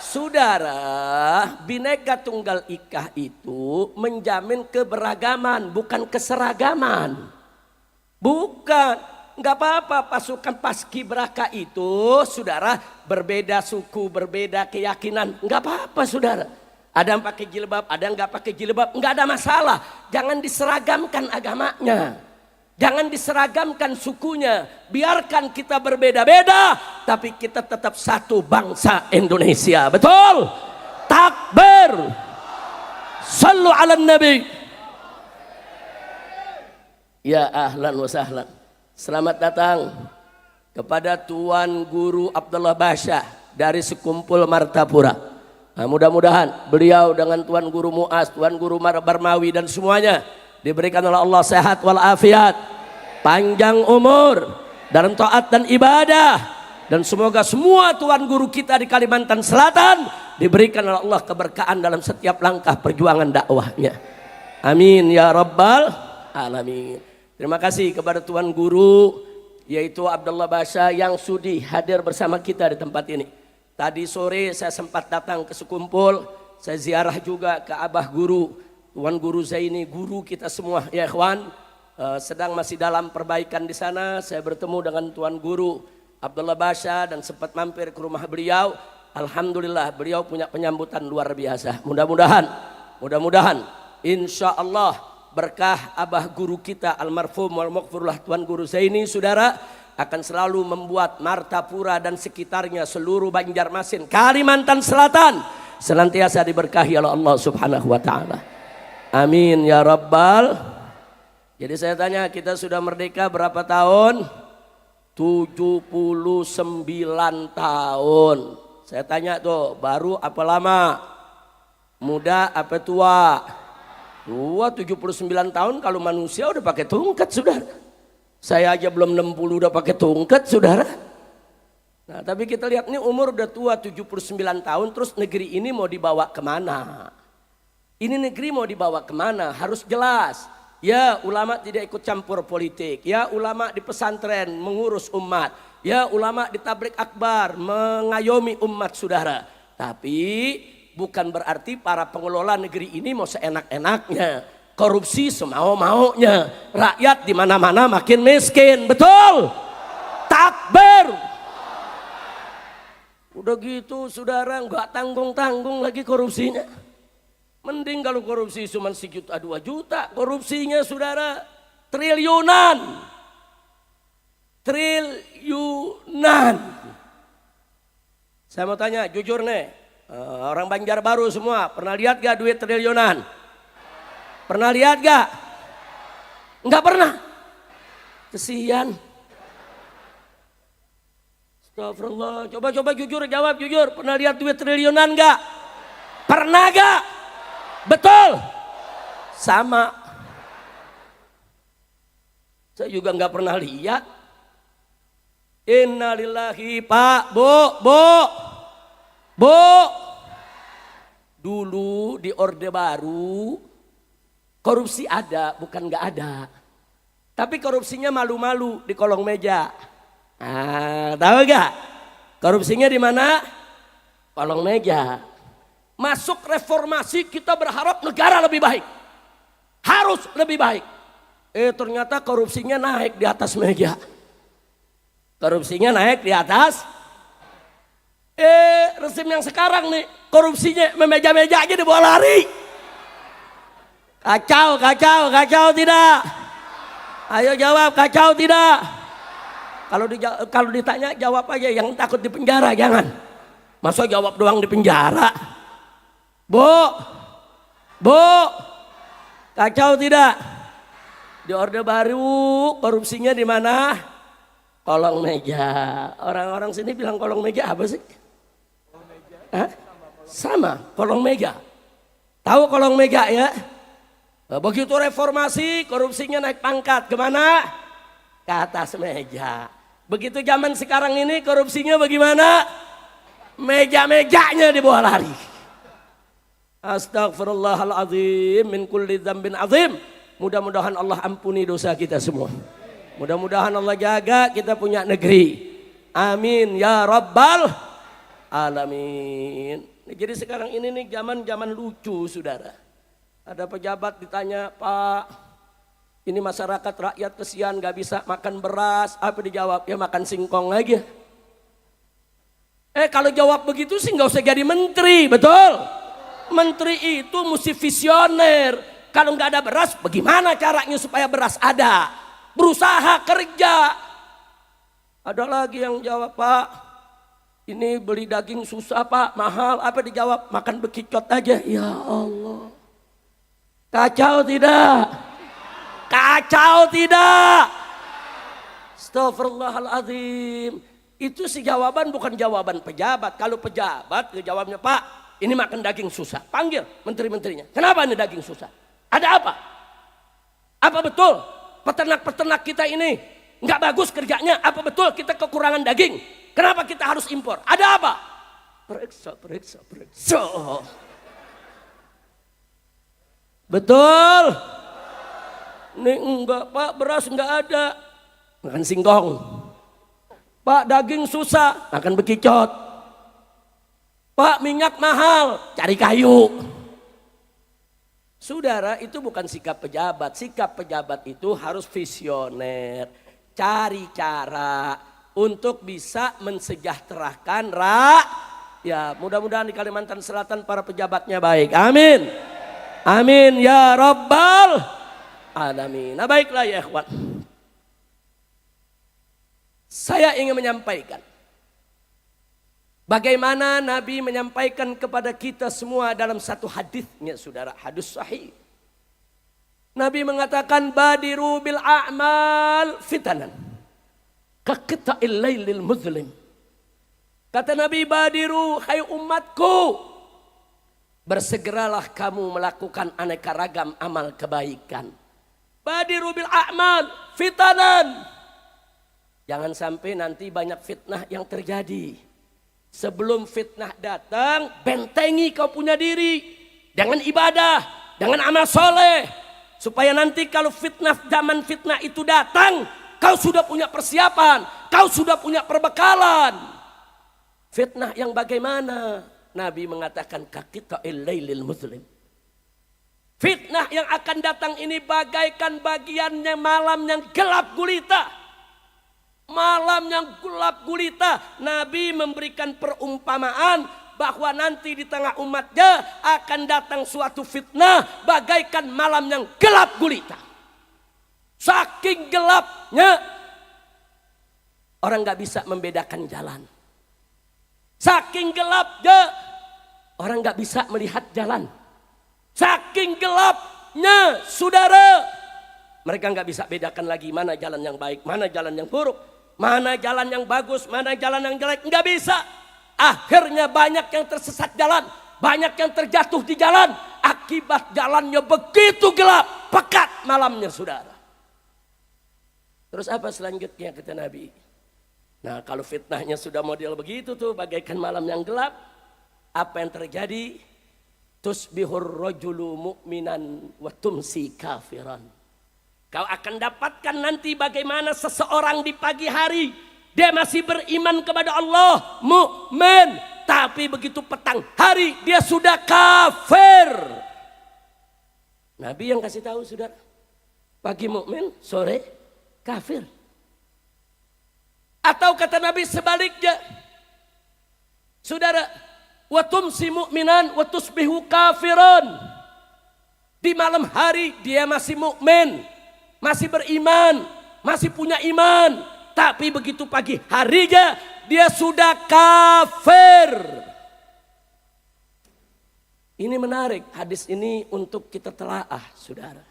Saudara, Bhinneka Tunggal Ika itu menjamin keberagaman, bukan keseragaman. Bukan. Enggak apa-apa pasukan Paskibraka itu saudara berbeda suku, berbeda keyakinan, enggak apa-apa saudara. Ada yang pakai jilbab, ada yang enggak pakai jilbab, enggak ada masalah. Jangan diseragamkan agamanya. Jangan diseragamkan sukunya. Biarkan kita berbeda-beda, tapi kita tetap satu bangsa Indonesia. Betul? Takbir. Sallu ala nabi. Ya ahlan wa sahlan. Selamat datang kepada Tuan Guru Abdullah Basyah dari sekumpul Martapura. Nah, mudah-mudahan beliau dengan Tuan Guru Muaz, Tuan Guru Barmawi dan semuanya diberikan oleh Allah sehat walafiat, panjang umur dalam taat dan ibadah, dan semoga semua tuan guru kita di Kalimantan Selatan diberikan oleh Allah keberkahan dalam setiap langkah perjuangan dakwahnya. Amin ya rabbal alamin. Terima kasih kepada tuan guru yaitu Abdullah Basyah yang sudi hadir bersama kita di tempat ini. Tadi sore saya sempat datang ke sekumpul, saya ziarah juga ke Abah Guru, Tuan Guru Zaini, guru kita semua ya ikhwan, sedang masih dalam perbaikan di sana. Saya bertemu dengan Tuan Guru Abdullah Basyah dan sempat mampir ke rumah beliau. Alhamdulillah beliau punya penyambutan luar biasa. Mudah-mudahan insya Allah berkah Abah Guru kita almarhum wal maghfurullah Tuan Guru Zaini saudara akan selalu membuat Martapura dan sekitarnya, seluruh Banjarmasin, Kalimantan Selatan senantiasa diberkahi oleh Allah Subhanahu wa taala. Amin ya rabbal. Jadi saya tanya, kita sudah merdeka berapa tahun? 79 tahun. Saya tanya tuh, baru apa lama? Muda apa tua? Tua 79 tahun, kalau manusia udah pakai tungkat saudara. Saya aja belum 60 udah pakai tungkat saudara. Nah tapi kita lihat nih umur udah tua 79 tahun, terus negeri ini mau dibawa kemana? Ini negeri mau dibawa kemana? Harus jelas. Ya ulama tidak ikut campur politik. Ya ulama di pesantren mengurus umat. Ya ulama di tablik akbar mengayomi umat saudara. Tapi bukan berarti para pengelola negeri ini mau seenak-enaknya. Korupsi semau-maunya. Rakyat di mana-mana makin miskin. Betul? Takbir. Udah gitu saudara nggak tanggung-tanggung lagi korupsinya. Mending kalau korupsi cuma sejuta 2 juta, korupsinya saudara triliunan. Triliunan. Saya mau tanya jujur nih, orang Banjarbaru semua pernah lihat gak duit triliunan? Pernah lihat gak? Enggak pernah. Kesian. Astagfirullah. Coba jujur, jawab jujur. Pernah lihat duit triliunan gak? Pernah gak? Betul. Sama. Saya juga nggak pernah lihat. Innalillahi Pak, Bu. Dulu di Orde Baru korupsi ada, bukan nggak ada. Tapi korupsinya malu-malu di kolong meja. Ah, tahu nggak? Korupsinya di mana? Kolong meja. Masuk reformasi kita berharap negara lebih baik. Harus lebih baik. Ternyata korupsinya naik di atas meja. Korupsinya naik di atas. Rezim yang sekarang nih korupsinya memeja-meja aja dibawa lari. Kacau tidak? Ayo jawab, kacau tidak? Kalau ditanya jawab aja, yang takut di penjara jangan. Masa jawab doang di penjara? Bu, kacau tidak? Di Orde Baru korupsinya di mana? Kolong meja. Orang-orang sini bilang kolong meja apa sih? Kolong meja. Hah? Sama, kolong meja. Tahu kolong meja ya? Begitu reformasi korupsinya naik pangkat kemana? Ke atas meja. Begitu zaman sekarang ini korupsinya bagaimana? Meja-mejanya dibawa lari. Astagfirullahaladzim min kulli dzambin azim. Mudah-mudahan Allah ampuni dosa kita semua. Mudah-mudahan Allah jaga kita punya negeri. Amin ya rabbal alamin. Jadi sekarang ini nih zaman lucu saudara. Ada pejabat ditanya, Pak, ini masyarakat rakyat kesian gak bisa makan beras. Apa dijawab? Ya makan singkong aja. Kalau jawab begitu sih gak usah jadi menteri, betul? Menteri itu mesti visioner. Kalau nggak ada beras, bagaimana caranya supaya beras ada? berusaha kerja. Ada lagi yang jawab, Pak, ini beli daging susah Pak, mahal. Apa dijawab? Makan bekicot aja. Ya Allah. Kacau tidak? Kacau tidak? Astagfirullahaladzim. Itu si jawaban bukan jawaban pejabat. Kalau pejabat jawabnya, Pak, ini makan daging susah. Panggil menteri-menterinya. Kenapa ini daging susah? Ada apa? Apa betul peternak-peternak kita ini nggak bagus kerjanya? Apa betul kita kekurangan daging? Kenapa kita harus impor? Ada apa? Periksa. Betul? Ini enggak Pak, beras enggak ada. Makan singkong. Pak, daging susah. Makan bekicot. Pak, minyak mahal. Cari kayu. Saudara, itu bukan sikap pejabat. Sikap pejabat itu harus visioner. Cari cara untuk bisa mensejahterakan ya, mudah-mudahan di Kalimantan Selatan para pejabatnya baik. Amin. Amin ya Rabbal Alamin. Nah, baiklah ya ikhwan. Saya ingin menyampaikan bagaimana Nabi menyampaikan kepada kita semua dalam satu hadisnya, saudara, hadis sahih. Nabi mengatakan, badiru bil a'mal fitanan kaqita'il lailil muzlim. Kata Nabi, badiru, hai umatku, bersegeralah kamu melakukan aneka ragam amal kebaikan. Badiru bil a'mal fitanan. Jangan sampai nanti banyak fitnah yang terjadi. Sebelum fitnah datang, bentengi kau punya diri dengan ibadah, dengan amal soleh. Supaya nanti kalau zaman fitnah itu datang, kau sudah punya persiapan, kau sudah punya perbekalan. Fitnah yang bagaimana? Nabi mengatakan kaqita'il lailil muzlim. Fitnah yang akan datang ini bagaikan bagiannya malam yang gelap gulita. Malam yang gelap gulita. Nabi memberikan perumpamaan bahwa nanti di tengah umatnya akan datang suatu fitnah bagaikan malam yang gelap gulita. Saking gelapnya orang gak bisa membedakan jalan. Saking gelapnya orang gak bisa melihat jalan. Saking gelapnya saudara, mereka gak bisa bedakan lagi mana jalan yang baik, mana jalan yang buruk, mana jalan yang bagus, mana jalan yang jelek. Gak bisa. Akhirnya banyak yang tersesat jalan, banyak yang terjatuh di jalan. Akibat jalannya begitu gelap, pekat malamnya saudara. Terus apa selanjutnya kata Nabi? Nah, kalau fitnahnya sudah model begitu tuh, bagaikan malam yang gelap, apa yang terjadi? Tusbihur rajulu mu'minan wa tumsi kafiran. Kau akan dapatkan nanti bagaimana seseorang di pagi hari dia masih beriman kepada Allah, mukmin, tapi begitu petang hari dia sudah kafir. Nabi yang kasih tahu saudara, pagi mukmin, sore kafir. Atau kata Nabi sebaliknya, saudara, wa tumsi mu'minan wa tusbihu kafiran. Di malam hari dia masih mukmin, masih beriman, masih punya iman. Tapi begitu pagi harinya dia sudah kafir. Ini menarik, hadis ini untuk kita telaah saudara.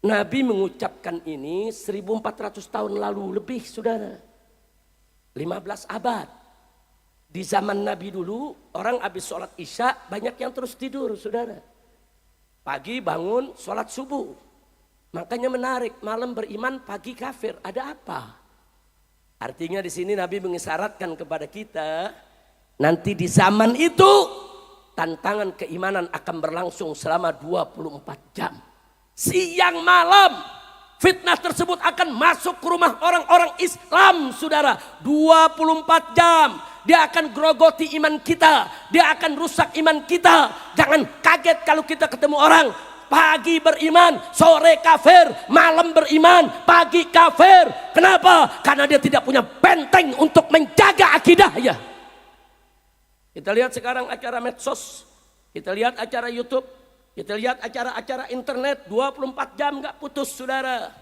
Nabi mengucapkan ini 1400 tahun lalu lebih saudara. 15 abad. Di zaman Nabi dulu orang habis sholat isya banyak yang terus tidur saudara. Pagi bangun sholat subuh. Makanya menarik, malam beriman pagi kafir. Ada apa? Artinya di sini Nabi mengisyaratkan kepada kita, nanti di zaman itu tantangan keimanan akan berlangsung selama 24 jam. Siang malam fitnah tersebut akan masuk ke rumah orang-orang Islam saudara. 24 jam dia akan grogoti iman kita, dia akan rusak iman kita. Jangan kaget kalau kita ketemu orang pagi beriman, sore kafir, malam beriman, pagi kafir. Kenapa? Karena dia tidak punya benteng untuk menjaga akidahnya. Kita lihat sekarang acara medsos, kita lihat acara YouTube, kita lihat acara-acara internet 24 jam gak putus saudara.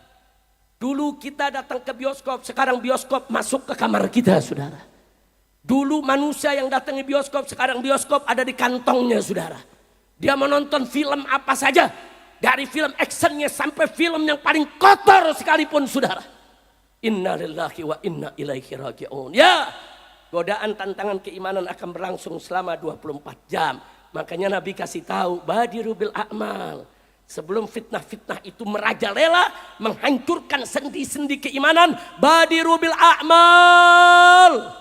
Dulu kita datang ke bioskop, sekarang bioskop masuk ke kamar kita, saudara. Dulu manusia yang datang ke bioskop, sekarang bioskop ada di kantongnya, saudara. Dia menonton film apa saja, dari film actionnya sampai film yang paling kotor sekalipun, saudara. Inna lillahi wa inna ilaihi raji'un. Ya, godaan tantangan keimanan akan berlangsung selama 24 jam. Makanya Nabi kasih tahu, badiru bil a'mal. Sebelum fitnah-fitnah itu merajalela, menghancurkan sendi-sendi keimanan, badiru bil a'mal.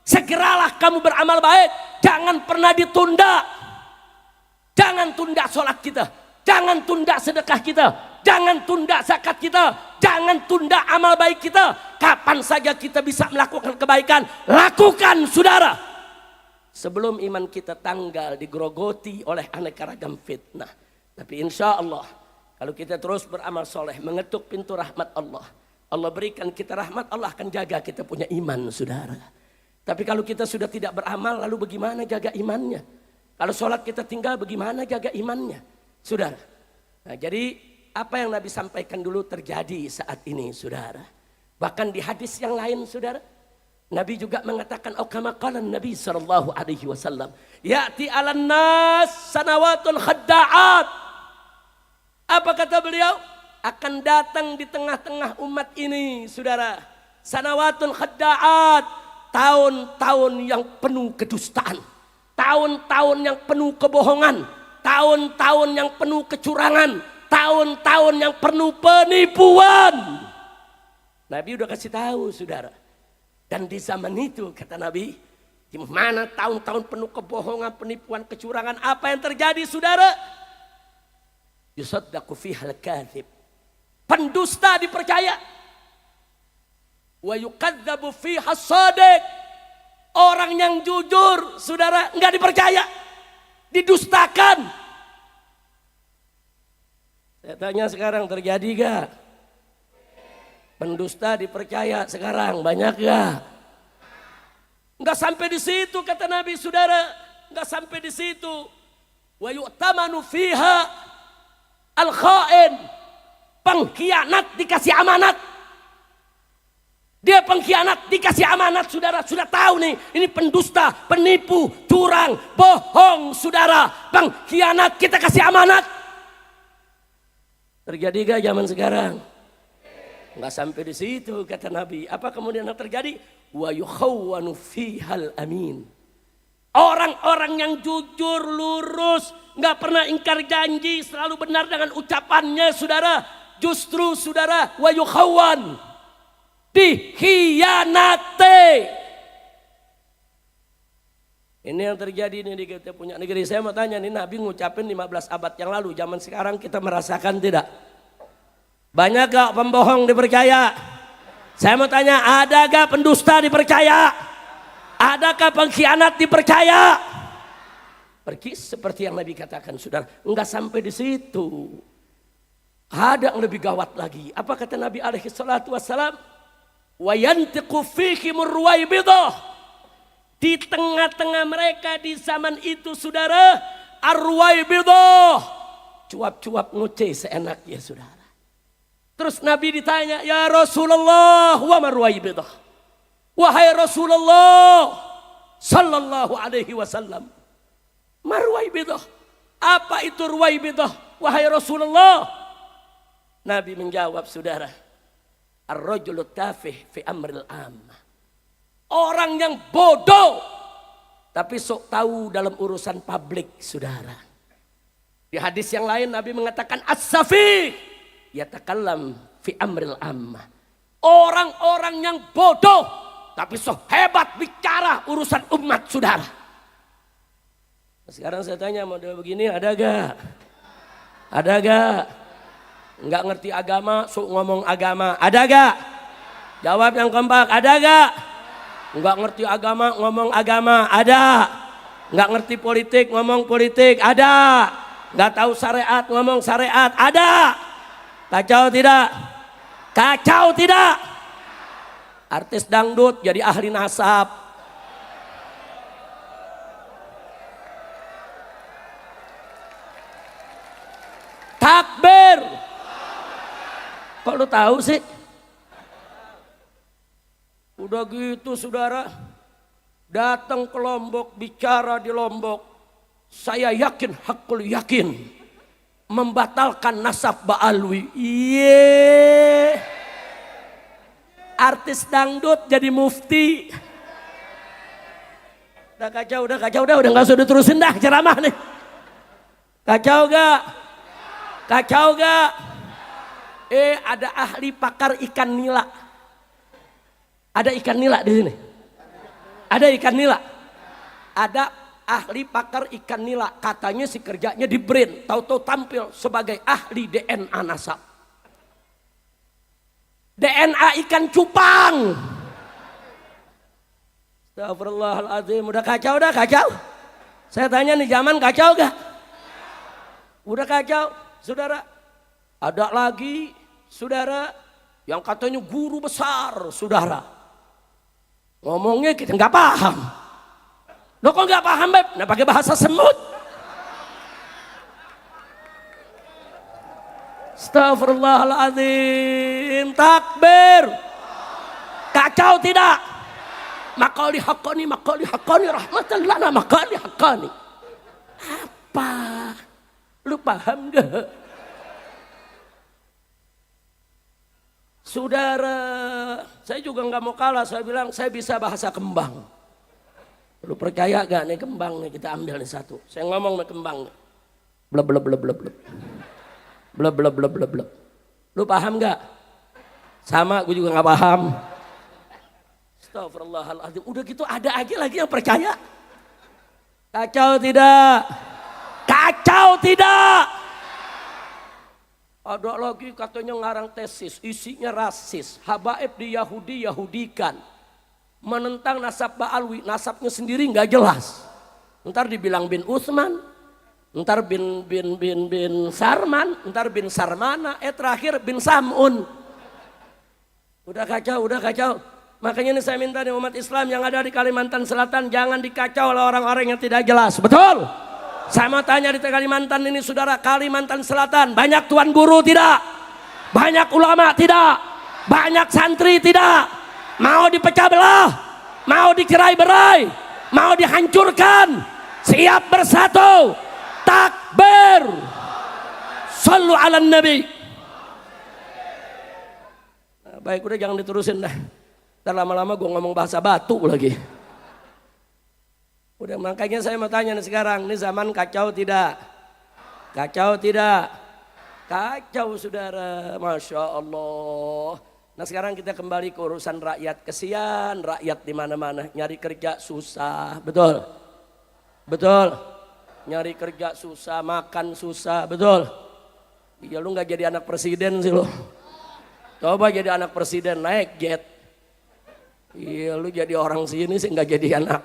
Segeralah kamu beramal baik, jangan pernah ditunda. Jangan tunda sholat kita, jangan tunda sedekah kita, jangan tunda zakat kita, jangan tunda amal baik kita. Kapan saja kita bisa melakukan kebaikan, lakukan, saudara. Sebelum iman kita tanggal digerogoti oleh aneka ragam fitnah. Tapi insya Allah, kalau kita terus beramal soleh, mengetuk pintu rahmat Allah, Allah berikan kita rahmat, Allah akan jaga kita punya iman, saudara. Tapi kalau kita sudah tidak beramal, lalu bagaimana jaga imannya? Kalau sholat kita tinggal, bagaimana jaga imannya, saudara? Nah, jadi apa yang Nabi sampaikan dulu terjadi saat ini, saudara. Bahkan di hadis yang lain, saudara, Nabi juga mengatakan, kama qala Nabi sallallahu alaihi wasallam, ya'ti 'alan nas sanawatul khadda'at. Apa kata beliau? Akan datang di tengah-tengah umat ini, saudara, sanawatul khadda'at, tahun-tahun yang penuh kedustaan, tahun-tahun yang penuh kebohongan, tahun-tahun yang penuh kecurangan, tahun-tahun yang penuh penipuan. Nabi udah kasih tahu, saudara. Dan di zaman itu, kata Nabi, di mana tahun-tahun penuh kebohongan, penipuan, kecurangan, apa yang terjadi, saudara? Yusaddaqu fihal kadhib. Pendusta dipercaya. Wa yukadzabu fiha shadiq. Orang yang jujur, saudara, enggak dipercaya, didustakan. Saya tanya sekarang, terjadi gak? Pendusta dipercaya sekarang banyak gak? Enggak sampai di situ, kata Nabi, saudara. Enggak sampai di situ. Wa yu'tamanu fiha al-kha'in. Pengkhianat dikasih amanat. Dia pengkhianat dikasih amanat, saudara. Sudah tahu nih, ini pendusta, penipu, curang, bohong, saudara. Pengkhianat, kita kasih amanat. Terjadi gak zaman sekarang? Nggak sampai di situ, kata Nabi. Apa kemudian yang terjadi? Wa yukhawwanu fihal amin. Orang-orang yang jujur, lurus, nggak pernah ingkar janji, selalu benar dengan ucapannya, saudara. Justru, saudara, wa yukhawwan, dikhianati. Ini yang terjadi nih di kita punya negeri. Saya mau tanya nih, Nabi ngucapin 15 abad yang lalu, zaman sekarang kita merasakan tidak? Banyak gak pembohong dipercaya? Saya mau tanya, ada gak pendusta dipercaya? Adakah pengkhianat dipercaya? Pergi seperti yang Nabi katakan, saudara. Enggak sampai di situ. Ada yang lebih gawat lagi. Apa kata Nabi alaihi salatu wassalam? Wa yantiqu fihimur ruwaibidah. Di tengah-tengah mereka di zaman itu, saudara, ar-ruwaibidah, cuap-cuap ngoceh seenaknya, saudara. Terus Nabi ditanya, ya Rasulullah, wa marwaibidah. Wahai Rasulullah sallallahu alaihi wasallam, marwaibidah, apa itu ruwaibidah, wahai Rasulullah? Nabi menjawab, saudara, ar-rajulu tafih fi amril ammah. Orang yang bodoh tapi sok tahu dalam urusan publik, saudara. Di hadis yang lain Nabi mengatakan as-safih yatakallam fi amril ammah. Orang-orang yang bodoh tapi sok hebat bicara urusan umat, saudara. Sekarang saya tanya, model begini ada gak? Ada gak? Enggak ngerti agama, sok ngomong agama, ada gak? Jawab yang kompak, ada gak? Enggak ngerti agama, ngomong agama, ada. Enggak ngerti politik, ngomong politik, ada. Enggak tahu syariat, ngomong syariat, ada. Kacau tidak? Kacau tidak? Artis dangdut jadi ahli nasab. Takbir. Kok lu tahu sih? Udah gitu saudara, datang ke Lombok, bicara di Lombok. Saya yakin, hakul yakin, membatalkan nasab Ba'alwi. Iye, artis dangdut jadi mufti. Udah kacau, udah gak usah diterusin dah ceramah nih. Kacau gak? Kacau gak? Ada ahli pakar ikan nila. Ada ikan nila di sini. Ada ikan nila. Ada ahli pakar ikan nila. Katanya si kerjanya di BRIN. Tahu-tahu tampil sebagai ahli DNA nasab. DNA ikan cupang. Astagfirullahaladzim. Udah kacau, udah kacau. Saya tanya nih, zaman kacau gak? Udah kacau. Saudara, ada lagi saudara yang katanya guru besar saudara. Ngomongnya kita nggak paham. Lo kok nggak paham, Beb? Nah, pakai bahasa semut. Astagfirullahaladzim. Takbir. Kacau tidak? Makali hakani rahmatan lana makali hakani. Apa? Lu paham gak? Saudara, saya juga nggak mau kalah. Saya bilang saya bisa bahasa kembang. Lu percaya gak nih kembang nih, kita ambil nih satu. Saya ngomong nih kembang nih. Bleb bleb bleb bleb bleb. Bleb bleb bleb bleb bleb. Lu paham gak? Sama, gue juga nggak paham. Astagfirullahaladzim. Udah gitu ada aja lagi yang percaya. Kacau tidak? Kacau tidak? Ada lagi katanya ngarang tesis, isinya rasis, habaib di Yahudikan, menentang nasab Ba'alwi, nasabnya sendiri nggak jelas. Ntar dibilang bin Utsman, ntar bin Sarman, ntar bin Sarmana, terakhir bin Samun. Udah kacau, udah kacau. Makanya ini saya minta nih umat Islam yang ada di Kalimantan Selatan, jangan dikacau oleh orang-orang yang tidak jelas. Betul? Saya mau tanya di Kalimantan ini saudara, Kalimantan Selatan banyak tuan guru tidak? Banyak ulama tidak? Banyak santri tidak? Mau dipecah belah? Mau dikerai-berai? Mau dihancurkan? Siap bersatu? Takbir! Sallu ala nabi. Nah, baik, udah jangan diterusin dah. Ntar lama-lama gue ngomong bahasa batu lagi. Udah, makanya saya mau tanya nih sekarang, ini zaman kacau tidak? Kacau tidak? Kacau saudara, Masya Allah. Nah sekarang kita kembali ke urusan rakyat. Kesian rakyat di mana-mana, nyari kerja susah, betul? Betul? Nyari kerja susah, makan susah, betul? Iya, lu gak jadi anak presiden sih lu. Coba jadi anak presiden, naik jet. Iya, lu jadi orang sini sih nggak jadi anak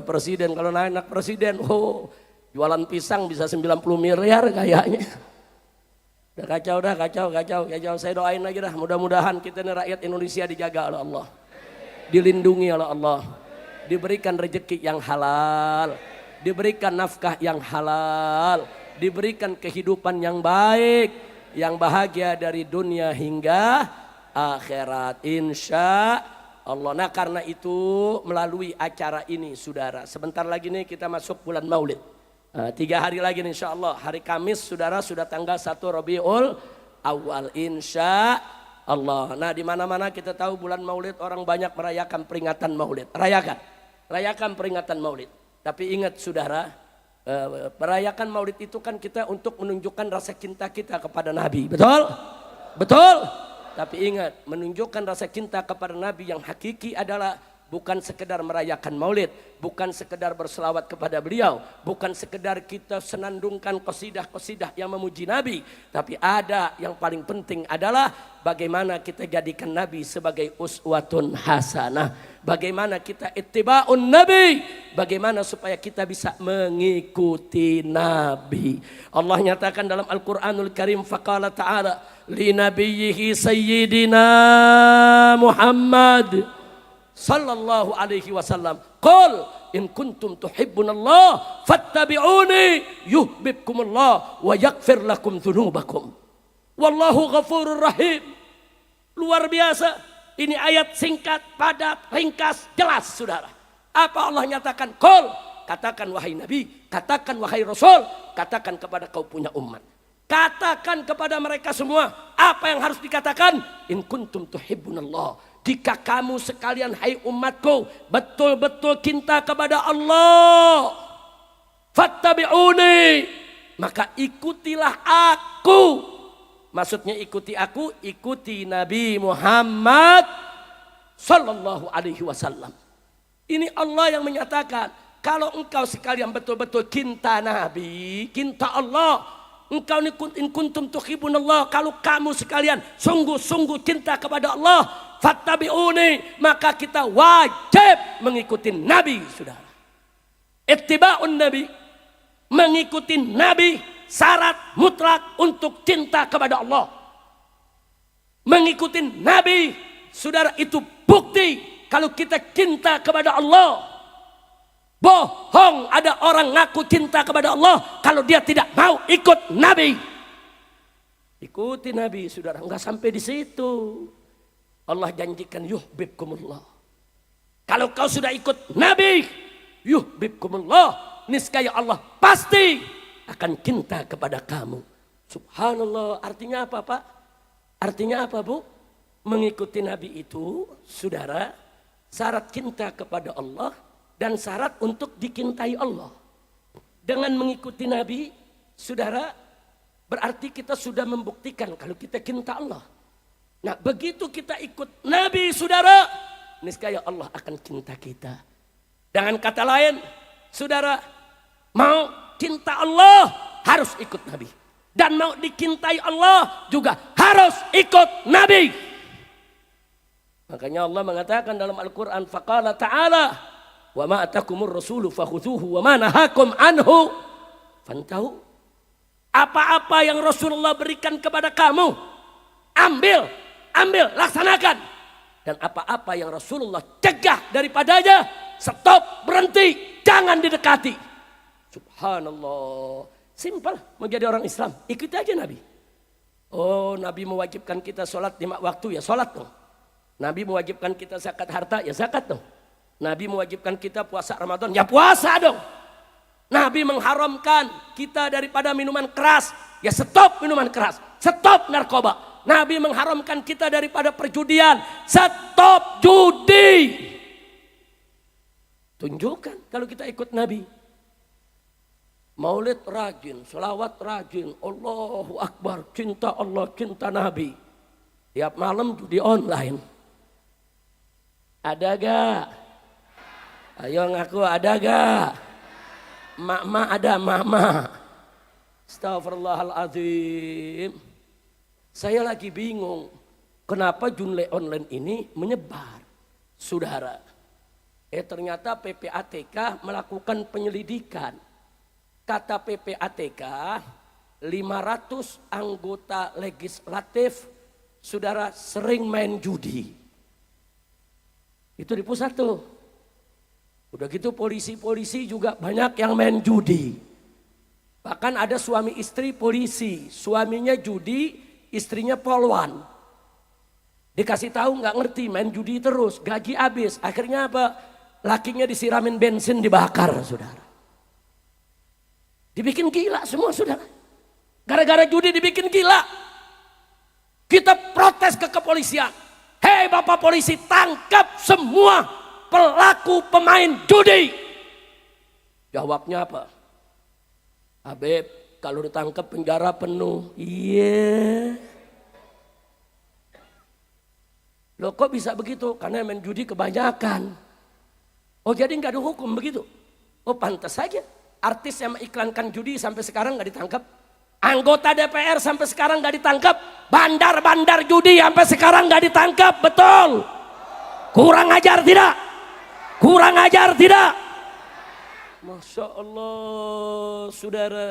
presiden. Kalau anak presiden, jualan pisang bisa 90 miliar kayaknya. Udah kacau, dah kacau. Saya doain lagi dah, mudah-mudahan kita nih rakyat Indonesia dijaga oleh Allah, dilindungi oleh Allah, diberikan rezeki yang halal, diberikan nafkah yang halal, diberikan kehidupan yang baik, yang bahagia dari dunia hingga akhirat, insya Allah. Nah karena itu melalui acara ini saudara, sebentar lagi nih kita masuk bulan Maulid. 3 hari lagi nih insya Allah. Hari Kamis saudara sudah tanggal 1 Rabiul Awal insya Allah. Nah di mana-mana kita tahu bulan Maulid orang banyak merayakan peringatan Maulid. Rayakan peringatan Maulid. Tapi ingat saudara, merayakan Maulid itu kan kita untuk menunjukkan rasa cinta kita kepada Nabi. Betul? Betul? Tapi ingat, menunjukkan rasa cinta kepada Nabi yang hakiki adalah bukan sekedar merayakan maulid, bukan sekedar berselawat kepada beliau, bukan sekedar kita senandungkan qasidah-qasidah yang memuji Nabi. Tapi ada yang paling penting adalah bagaimana kita jadikan Nabi sebagai uswatun hasanah. Bagaimana kita ittiba'un Nabi, bagaimana supaya kita bisa mengikuti Nabi. Allah nyatakan dalam Al-Quranul Karim, faqala ta'ala li nabiyyihi sayyidina Muhammad sallallahu alaihi wasallam, qul in kuntum tuhibbunallah fattabi'uni yuhibbukumullah wa yaghfir lakum dzunubakum wallahu ghafurur rahim. Luar biasa. Ini ayat singkat, padat, ringkas, jelas saudara. Apa Allah nyatakan? Qul, katakan wahai Nabi, katakan wahai Rasul, katakan kepada kau punya umat. Katakan kepada mereka semua apa yang harus dikatakan. In kuntum tuhibbunallah. Jika kamu sekalian hai umatku betul-betul cinta kepada Allah, fattabi'uni, maka ikutilah aku. Maksudnya ikuti aku, ikuti Nabi Muhammad sallallahu alaihi wasallam. Ini Allah yang menyatakan, kalau engkau sekalian betul-betul cinta Nabi, cinta Allah, engkau in kuntum tuhibbunallah, kalau kamu sekalian sungguh-sungguh cinta kepada Allah, fattabi'uni, maka kita wajib mengikuti Nabi, saudara. Ittiba'un Nabi, mengikuti Nabi, syarat mutlak untuk cinta kepada Allah. Mengikuti Nabi, saudara, itu bukti kalau kita cinta kepada Allah. Bohong ada orang ngaku cinta kepada Allah kalau dia tidak mau ikut Nabi. Ikuti Nabi, saudara. Enggak sampai di situ. Allah janjikan yuhibbukumullah. Kalau kau sudah ikut Nabi, yuhibbukumullah, niscaya Allah pasti akan cinta kepada kamu. Subhanallah. Artinya apa, Pak? Artinya apa, Bu? Mengikuti Nabi itu, saudara, syarat cinta kepada Allah dan syarat untuk dicintai Allah. Dengan mengikuti Nabi, saudara, berarti kita sudah membuktikan kalau kita cinta Allah. Nah, begitu kita ikut Nabi, saudara, niscaya Allah akan cinta kita. Dengan kata lain, saudara, mau cinta Allah harus ikut Nabi. Dan mau dicintai Allah juga harus ikut Nabi. Makanya Allah mengatakan dalam Al-Quran, faqala ta'ala, wa ma atakumur rasulu fakhudhuhu wa ma nahakum anhu fantahu. Apa-apa yang Rasulullah berikan kepada kamu, ambil, laksanakan. Dan apa-apa yang Rasulullah cegah daripadanya, stop, berhenti, jangan didekati. Subhanallah. Simpel, mau jadi orang Islam, ikuti aja Nabi. Oh, Nabi mewajibkan kita sholat 5 waktu, ya sholat dong. Nabi mewajibkan kita zakat harta, ya zakat dong. Nabi mewajibkan kita puasa Ramadan, ya puasa dong. Nabi mengharamkan kita daripada minuman keras, ya stop minuman keras, stop narkoba. Nabi mengharamkan kita daripada perjudian, stop judi. Tunjukkan kalau kita ikut Nabi. Maulid rajin, selawat rajin, Allahu Akbar, cinta Allah, cinta Nabi. Tiap malam judi online. Ada gak? Ayo ngaku, ada gak? Mak-mak ada, mak-mak. Astagfirullahaladzim. Saya lagi bingung, kenapa junle online ini menyebar, saudara. Ternyata PPATK melakukan penyelidikan. Kata PPATK, 500 anggota legislatif, saudara, sering main judi. Itu di pusat tuh. Udah gitu polisi-polisi juga banyak yang main judi. Bahkan ada suami istri polisi, suaminya judi, istrinya polwan. Dikasih tahu nggak ngerti, main judi terus, gaji habis. Akhirnya apa? Lakinya disiramin bensin, dibakar, saudara. Dibikin gila semua, saudara. Gara-gara judi dibikin gila. Kita protes ke kepolisian. Hei Bapak polisi, tangkap semua pelaku pemain judi. Jawabnya apa? Habib, kalau ditangkap penjara penuh. Iya. Loh kok bisa begitu? Karena main judi kebanyakan. Oh jadi nggak ada hukum begitu? Oh pantas saja. Artis yang mengiklankan judi sampai sekarang nggak ditangkap. Anggota DPR sampai sekarang nggak ditangkap. Bandar-bandar judi sampai sekarang nggak ditangkap. Betul? Kurang ajar tidak? Kurang ajar tidak? Masya Allah, saudara.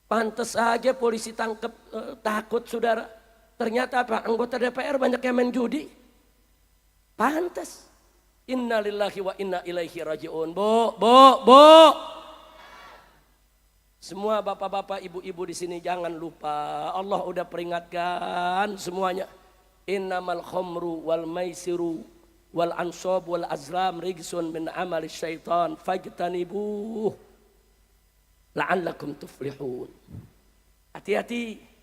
Pantas aja polisi tangkap takut, saudara. Ternyata apa? Anggota DPR banyak yang main judi. Pantas. Innalillahi wa inna ilaihi raji'un. Bu. Semua bapak-bapak, ibu-ibu di sini jangan lupa. Allah udah peringatkan semuanya. innamal khamru wal maisiru wal ansab wal azlam rijsun min amali syaitan fajtanibuh la'allakum tuflihun. Hati-hati.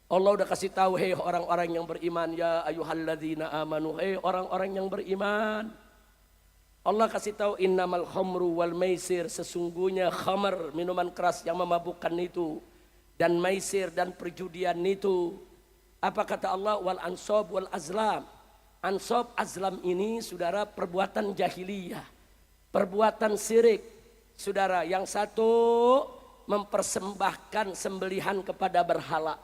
Allah udah kasih tahu, hei orang-orang yang beriman, ya ayyuhalladzina amanu, hei orang-orang yang beriman. Allah kasih tahu innamal khamru wal maisir, sesungguhnya khamr, minuman keras yang memabukkan itu, dan maisir dan perjudian itu. Apa kata Allah? Wal ansab wal azlam. Ansab azlam ini saudara perbuatan jahiliyah, perbuatan syirik. Saudara, yang satu mempersembahkan sembelihan kepada berhala.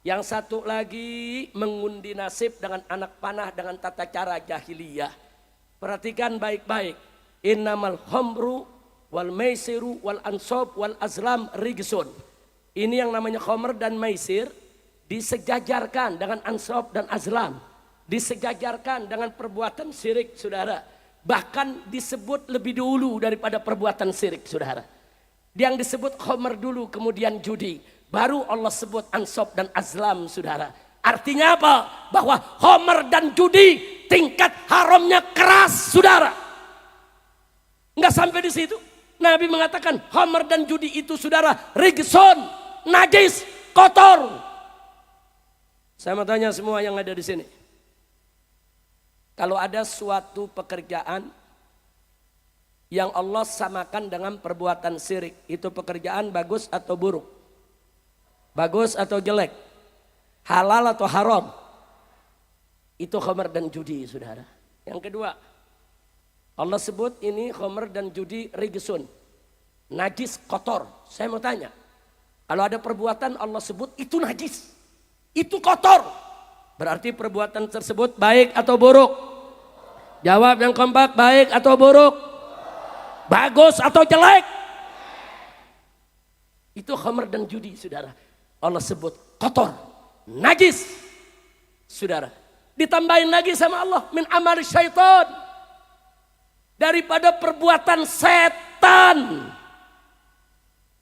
Yang satu lagi mengundi nasib dengan anak panah dengan tata cara jahiliyah. Perhatikan baik-baik. Innamal khamru wal maisiru wal ansab wal azlam rijsun. Ini yang namanya khamr dan maisir disejajarkan dengan ansab dan azlam. Disejajarkan dengan perbuatan syirik, saudara. Bahkan disebut lebih dulu daripada perbuatan syirik, saudara. Yang disebut khamr dulu, kemudian judi. Baru Allah sebut ansab dan azlam, saudara. Artinya apa? Bahwa khamr dan judi tingkat haramnya keras, saudara. Enggak sampai di situ. Nabi mengatakan khamr dan judi itu, saudara, rijsun, najis, kotor. Saya mau tanya semua yang ada di sini. Kalau ada suatu pekerjaan yang Allah samakan dengan perbuatan syirik, itu pekerjaan bagus atau buruk? Bagus atau jelek? Halal atau haram? Itu khamr dan judi, saudara. Yang kedua, Allah sebut ini khamr dan judi rijsun, najis, kotor. Saya mau tanya, kalau ada perbuatan Allah sebut itu najis, itu kotor, berarti perbuatan tersebut baik atau buruk? Jawab yang kompak, baik atau buruk? Bagus atau jelek? Itu khamr dan judi, saudara. Allah sebut kotor, najis, saudara. Ditambahin lagi sama Allah, min amali syaitan, daripada perbuatan setan.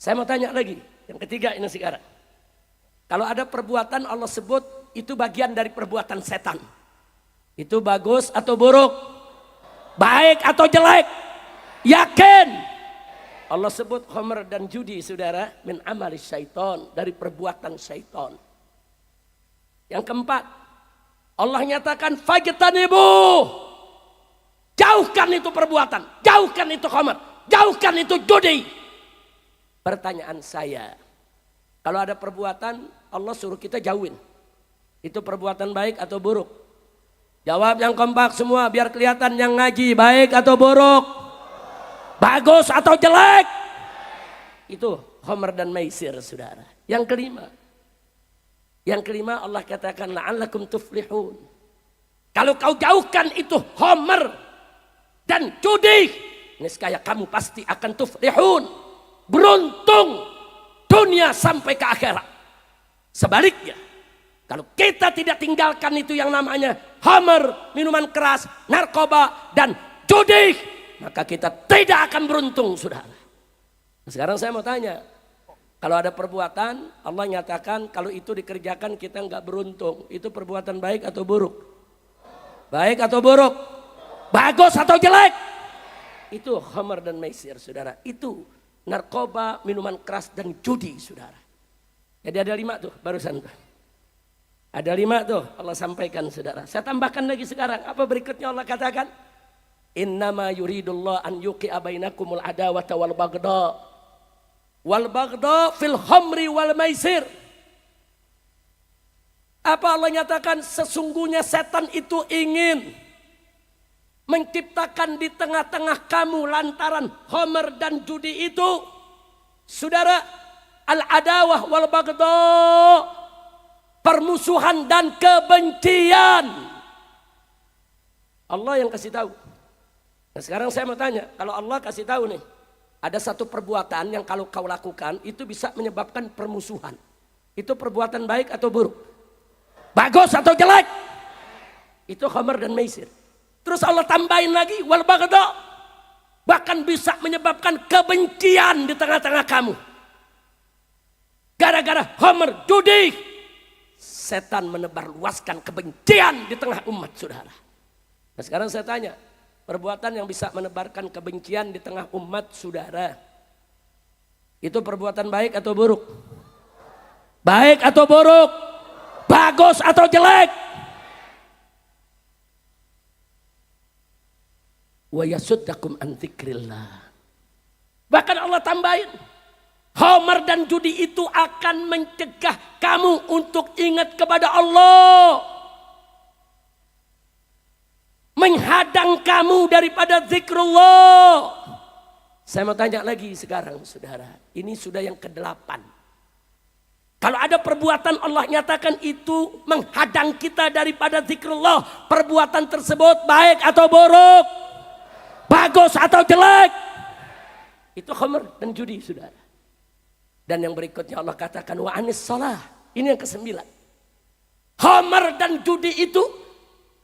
Saya mau tanya lagi, yang ketiga ini sekarang. Kalau ada perbuatan Allah sebut itu bagian dari perbuatan setan, itu bagus atau buruk? Baik atau jelek? Yakin? Allah sebut khamr dan judi, saudara, min amali syaitan, dari perbuatan syaitan. Yang keempat, Allah nyatakan fajtanibu, jauhkan itu perbuatan, jauhkan itu khamr, jauhkan itu judi. Pertanyaan saya, kalau ada perbuatan Allah suruh kita jauhin, itu perbuatan baik atau buruk? Jawab yang kompak semua biar kelihatan yang ngaji, baik atau buruk? Bagus atau jelek? Itu khamr dan maisir, saudara. Yang kelima Allah katakan la'allakum tuflihun. Kalau kau jauhkan itu khamr dan judi, niscaya kamu pasti akan tuflihun, beruntung dunia sampai ke akhirat. Sebaliknya, kalau kita tidak tinggalkan itu yang namanya khamr, minuman keras, narkoba dan judi, maka kita tidak akan beruntung, saudara. Sekarang saya mau tanya, kalau ada perbuatan Allah nyatakan kalau itu dikerjakan kita nggak beruntung, itu perbuatan baik atau buruk? Baik atau buruk? Bagus atau jelek? Itu khamr dan maisir, saudara. Itu narkoba, minuman keras dan judi, saudara. Jadi ada 5 tuh barusan tuh. Ada 5 tuh Allah sampaikan, saudara. Saya tambahkan lagi sekarang. Apa berikutnya Allah katakan? Innama yuridullah an yuqi'a bainakumul adawata wal bagda fil khamri wal maisir. Apa Allah nyatakan? Sesungguhnya setan itu ingin menciptakan di tengah-tengah kamu lantaran khamr dan judi itu, saudara, al adawah wal bagda, permusuhan dan kebencian. Allah yang kasih tahu. Nah sekarang saya mau tanya, kalau Allah kasih tahu nih, ada satu perbuatan yang kalau kau lakukan itu bisa menyebabkan permusuhan. Itu perbuatan baik atau buruk? Bagus atau jelek? Itu khamr dan maisir. Terus Allah tambahin lagi wal bagda, bahkan bisa menyebabkan kebencian di tengah-tengah kamu. Gara-gara khamr, judi, setan menebarluaskan kebencian di tengah umat, saudara. Nah sekarang saya tanya, perbuatan yang bisa menebarkan kebencian di tengah umat, saudara, itu perbuatan baik atau buruk? Baik atau buruk? Bagus atau jelek? Wa yasuddakum an dzikrillah. Bahkan Allah tambahin, khamar dan judi itu akan mencegah kamu untuk ingat kepada Allah, menghadang kamu daripada zikrullah. Saya mau tanya lagi sekarang, saudara, ini sudah yang ke-8. Kalau ada perbuatan Allah nyatakan itu menghadang kita daripada zikrullah, perbuatan tersebut baik atau buruk, bagus atau jelek, itu khamar dan judi, saudara. Dan yang berikutnya Allah katakan wa anis shalah. Ini yang ke-9. Khamar dan judi itu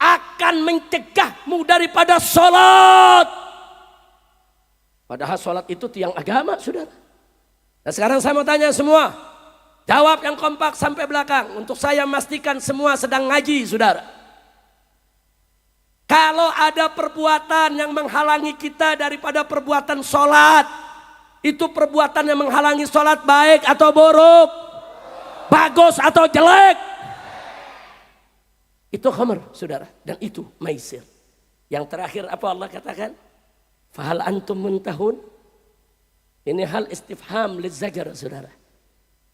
akan mencegahmu daripada sholat. Padahal sholat itu tiang agama, saudara. Nah sekarang saya mau tanya semua, jawab yang kompak sampai belakang. Untuk saya memastikan semua sedang ngaji, saudara. Kalau ada perbuatan yang menghalangi kita daripada perbuatan sholat, itu perbuatan yang menghalangi sholat baik atau buruk, bagus atau jelek, itu khamar, saudara. Dan itu maisir. Yang terakhir apa Allah katakan? Fahal antum muntahun. Ini hal istifham lizajar, saudara.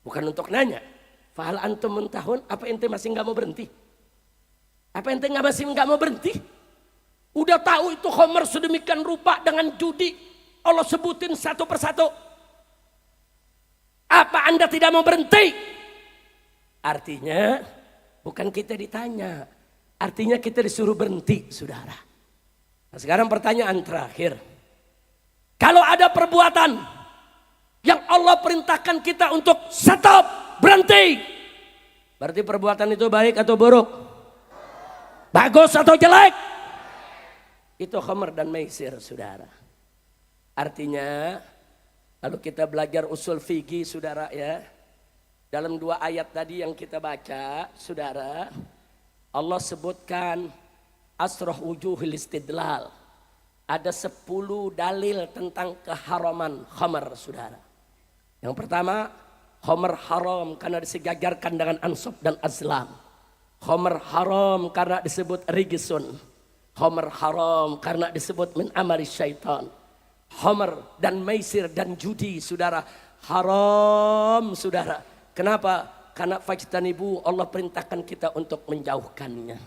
Bukan untuk nanya. Fahal antum muntahun, apa ente masih nggak mau berhenti? Apa ente masih nggak mau berhenti? Udah tahu itu khamar sedemikian rupa dengan judi, Allah sebutin satu persatu. Apa Anda tidak mau berhenti? Artinya bukan kita ditanya, artinya kita disuruh berhenti, saudara. Nah, sekarang pertanyaan terakhir. Kalau ada perbuatan yang Allah perintahkan kita untuk stop, berhenti, berarti perbuatan itu baik atau buruk? Bagus atau jelek? Itu khamar dan maisir, saudara. Artinya kalau kita belajar usul fikih, saudara, ya, dalam 2 ayat tadi yang kita baca, saudara, Allah sebutkan asroh wujuhil istidlal. Ada 10 dalil tentang keharaman khamar, saudara. Yang pertama, khamar haram karena disejajarkan dengan ansab dan azlam. Khamar haram karena disebut rigisun. Khamar haram karena disebut min amali syaitan. Khamar dan maisir dan judi, saudara, haram, saudara. Kenapa? Karena fajtanibu, Allah perintahkan kita untuk menjauhkannya.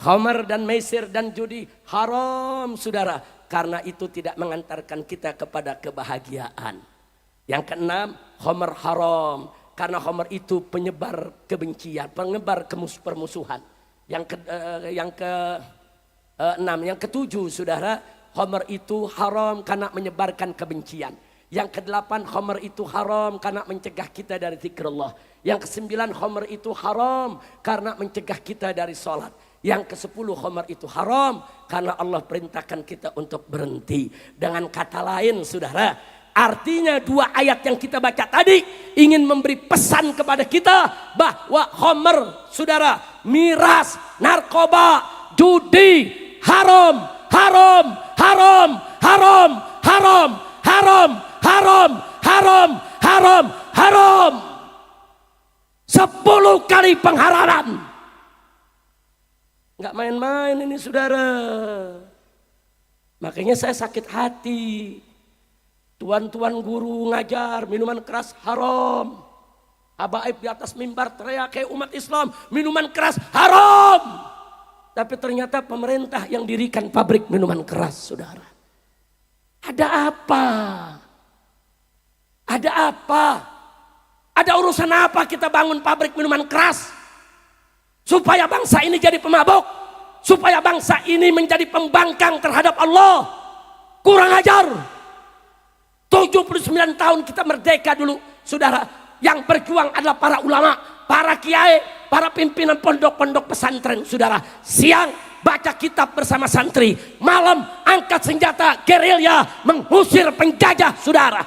Khamar dan maisir dan judi haram, saudara, karena itu tidak mengantarkan kita kepada kebahagiaan. Yang ke-6, khamar haram karena khamar itu penyebar kebencian, penyebar permusuhan. Yang ke-6, yang ke-7, saudara, khamar itu haram karena menyebarkan kebencian. Yang ke-8, khamar itu haram karena mencegah kita dari zikrullah. Yang ke-9, khamar itu haram karena mencegah kita dari sholat. Yang ke-10, khamar itu haram karena Allah perintahkan kita untuk berhenti. Dengan kata lain, saudara, artinya 2 ayat yang kita baca tadi ingin memberi pesan kepada kita bahwa khamar, saudara, miras, narkoba, judi, haram, haram, haram, haram, haram, haram, haram, haram, haram, haram. 10 kali pengharaman. Nggak main-main ini, saudara. Makanya saya sakit hati. Tuan-tuan guru ngajar minuman keras haram. Habaib di atas mimbar teriak kayak umat Islam, minuman keras haram. Tapi ternyata pemerintah yang dirikan pabrik minuman keras, saudara. Ada apa? Ada apa? Ada urusan apa kita bangun pabrik minuman keras? Supaya bangsa ini jadi pemabuk, supaya bangsa ini menjadi pembangkang terhadap Allah. Kurang ajar. 79 tahun kita merdeka dulu, saudara. Yang berjuang adalah para ulama, para kiai, para pimpinan pondok-pondok pesantren, saudara. Siang baca kitab bersama santri, malam angkat senjata gerilya mengusir penjajah, saudara.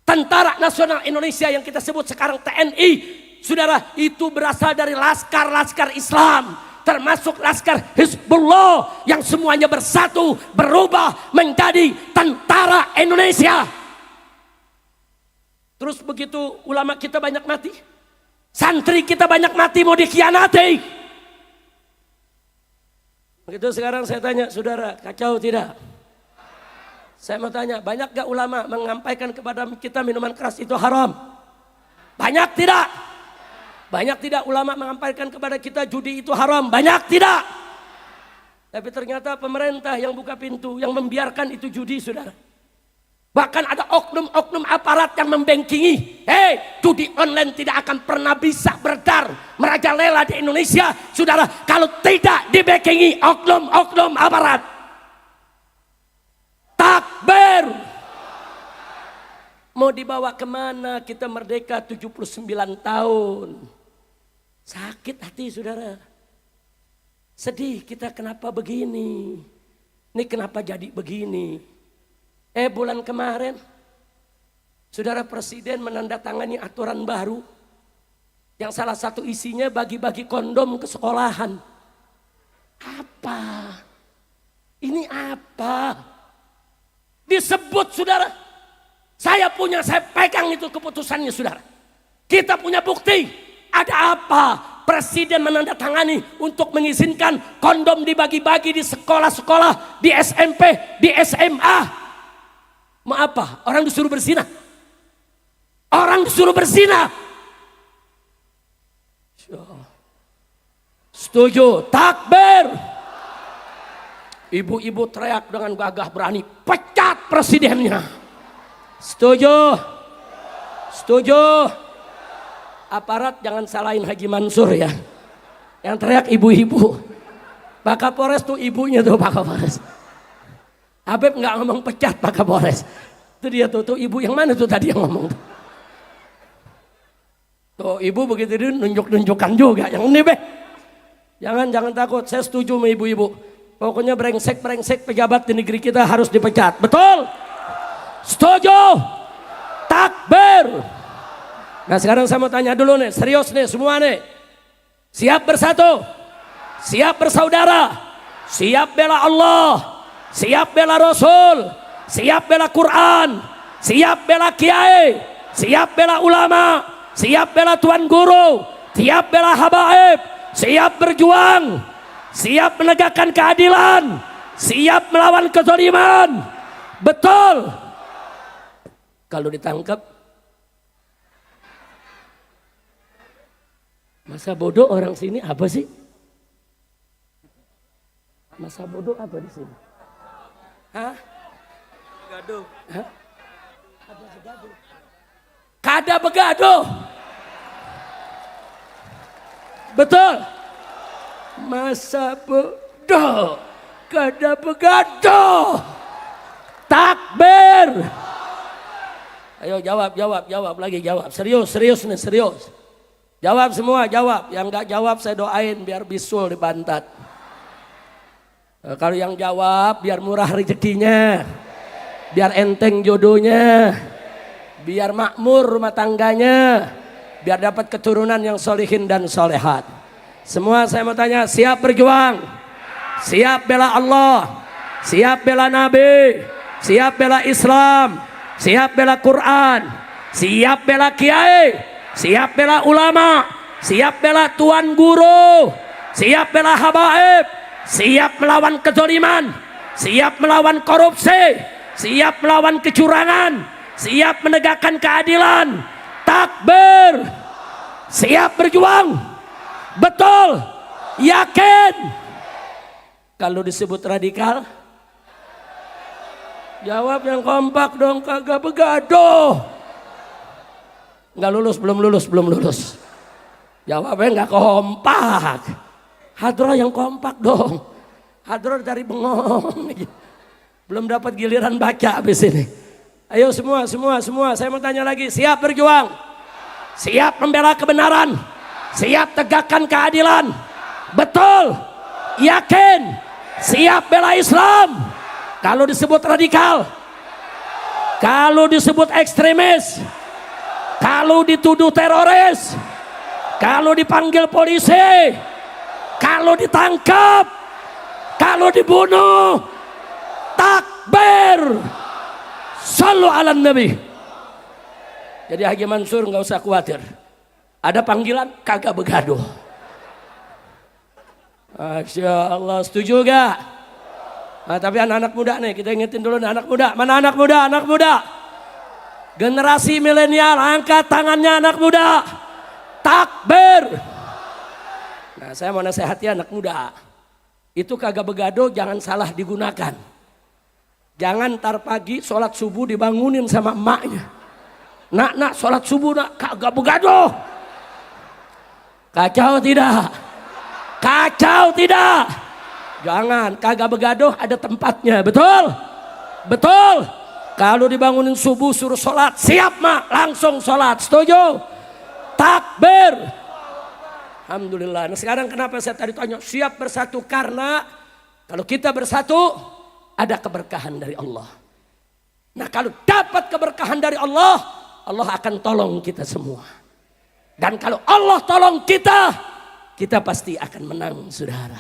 Tentara Nasional Indonesia yang kita sebut sekarang TNI saudara, itu berasal dari laskar-laskar Islam, termasuk laskar Hizbullah yang semuanya bersatu berubah menjadi tentara Indonesia. Terus begitu ulama kita banyak mati, santri kita banyak mati, mau dikhianati. Begitu sekarang saya tanya saudara, kacau tidak? Saya mau tanya, banyak gak ulama menyampaikan kepada kita minuman keras itu haram? Banyak tidak? Banyak tidak ulama menyampaikan kepada kita judi itu haram? Banyak tidak? Tapi ternyata pemerintah yang buka pintu, yang membiarkan itu judi, saudara. Bahkan ada oknum-oknum aparat yang membengkingi. Judi online tidak akan pernah bisa beredar merajalela di Indonesia, saudara, kalau tidak dibengkingi oknum-oknum aparat. Takbir. Mau dibawa kemana kita merdeka 79 tahun? Sakit hati, saudara. Sedih kita, kenapa begini? Ini kenapa jadi begini? Bulan kemarin, saudara, Presiden menandatangani aturan baru yang salah satu isinya bagi-bagi kondom ke sekolahan. Apa? Ini apa? Disebut, saudara. Saya pegang itu keputusannya, saudara. Kita punya bukti. Ada apa? Presiden menandatangani untuk mengizinkan kondom dibagi-bagi di sekolah-sekolah, di SMP, di SMA. Mau apa? Orang disuruh berzina. Orang disuruh berzina. Setuju? Takbir. Ibu-ibu teriak dengan gagah berani, pecat presidennya. Setuju? Setuju? Aparat jangan salahin Haji Mansur ya. Yang teriak ibu-ibu. Pak Kapolres tuh ibunya tuh, Pak Kapolres. Habib nggak ngomong pecat Pak Kapolres. Itu dia tuh ibu yang mana tuh tadi yang ngomong tuh. Tuh ibu begitu dia nunjuk-nunjukkan juga. Yang ini jangan takut, saya setuju sama ibu-ibu. Pokoknya brengsek pejabat di negeri kita harus dipecat. Betul? Setuju? Takbir. Nah sekarang saya mau tanya dulu nih, serius nih semua nih. Siap bersatu? Siap bersaudara? Siap bela Allah? Siap bela Rasul? Siap bela Quran? Siap bela kiai? Siap bela ulama? Siap bela tuan guru? Siap bela habaib? Siap berjuang? Siap menegakkan keadilan? Siap melawan kezaliman? Betul? Kalau ditangkap, masa bodoh orang sini apa sih? Masa bodoh apa di sini? Hah? Gaduh. Hah? Ada begaduh. Kada begaduh. Betul. Masa bodoh. Kada begaduh. Takbir. Ayo jawab lagi, jawab. Serius nih, serius. Jawab semua, jawab. Yang enggak jawab saya doain biar bisul dibantat. Kalau yang jawab biar murah rezekinya, biar enteng jodohnya, biar makmur rumah tangganya, biar dapat keturunan yang solihin dan solehat. Semua saya mau tanya, siap berjuang? Siap bela Allah? Siap bela Nabi? Siap bela Islam? Siap bela Quran? Siap bela kiai? Siap bela ulama? Siap bela tuan guru? Siap bela habaib? Siap melawan kezaliman, siap melawan korupsi, siap melawan kecurangan, siap menegakkan keadilan. Takbir. Siap berjuang? Betul? Yakin? Kalau disebut radikal, jawab yang kompak dong, kagak begaduh. Nggak lulus, belum lulus. Jawabnya nggak kompak. Hadroh yang kompak dong. Hadroh dari bengong. Belum dapat giliran baca habis ini. Ayo semua. Saya mau tanya lagi. Siap berjuang? Siap membela kebenaran? Siap tegakkan keadilan? Betul? Yakin? Siap bela Islam? Kalau disebut radikal? Kalau disebut ekstremis? Kalau dituduh teroris? kalau dipanggil polisi, kalau ditangkap, kalau dibunuh, takbir, sallu ala nabi. Jadi Haji Mansur nggak usah khawatir, ada panggilan kagak begaduh. Masya Allah, setuju gak? Nah, tapi anak-anak muda nih, kita ingetin dulu nih, anak muda. Mana anak muda? Anak muda generasi milenial, angkat tangannya anak muda. Takbir. Nah, saya mau nasihati anak muda, itu kagak begaduh jangan salah digunakan. Jangan tar pagi sholat subuh dibangunin sama emaknya, nak sholat subuh nak, kagak begaduh. Kacau tidak? Kacau tidak? Jangan, kagak begaduh ada tempatnya, betul? Betul. Kalau dibangunin subuh suruh sholat, siap mak, langsung sholat, setuju? Takbir. Alhamdulillah. Nah sekarang kenapa saya tadi tanya siap bersatu? Karena kalau kita bersatu ada keberkahan dari Allah. Nah kalau dapat keberkahan dari Allah, Allah akan tolong kita semua. Dan kalau Allah tolong kita, kita pasti akan menang, saudara.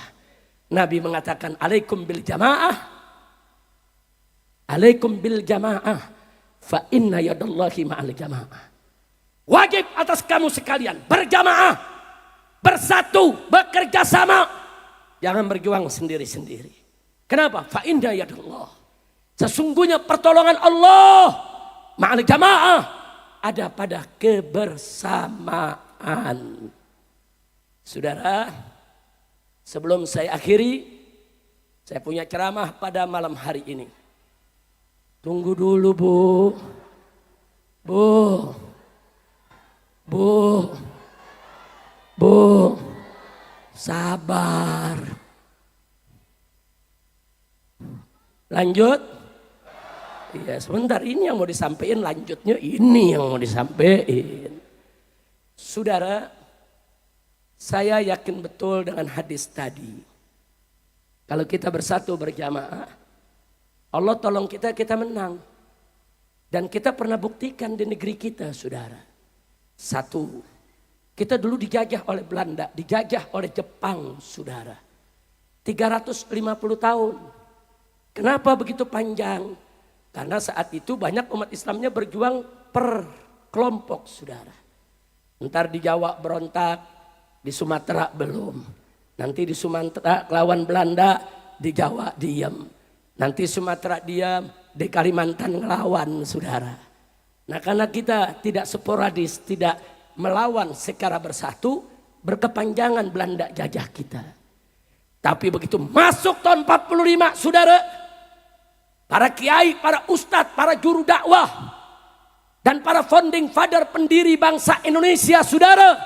Nabi mengatakan alaikum bil jamaah, alaikum bil jamaah, fa inna yadallahi ma'al jamaah. Wajib atas kamu sekalian berjamaah, bersatu, bekerja sama. Jangan berjuang sendiri-sendiri. Kenapa? Fa inna yadallah. Sesungguhnya pertolongan Allah ma'al jamaah ada pada kebersamaan. Saudara, sebelum saya akhiri, saya punya ceramah pada malam hari ini. Tunggu dulu Bu. Bu, sabar. Lanjut? Iya, sebentar, ini yang mau disampaikan, lanjutnya ini yang mau disampaikan. Saudara, saya yakin betul dengan hadis tadi. Kalau kita bersatu berjamaah, Allah tolong kita, kita menang. Dan kita pernah buktikan di negeri kita, saudara. Satu, kita dulu dijajah oleh Belanda, dijajah oleh Jepang, saudara. 350 tahun. Kenapa begitu panjang? Karena saat itu banyak umat Islamnya berjuang per kelompok, saudara. Ntar di Jawa berontak, di Sumatera belum. Nanti di Sumatera lawan Belanda, di Jawa diam. Nanti Sumatera diam, di Kalimantan ngelawan, saudara. Nah karena kita tidak sporadis, tidak melawan secara bersatu, berkepanjangan Belanda jajah kita. Tapi begitu masuk tahun 45, saudara, para kiai, para ustadz, para juru dakwah, dan para founding father pendiri bangsa Indonesia, saudara,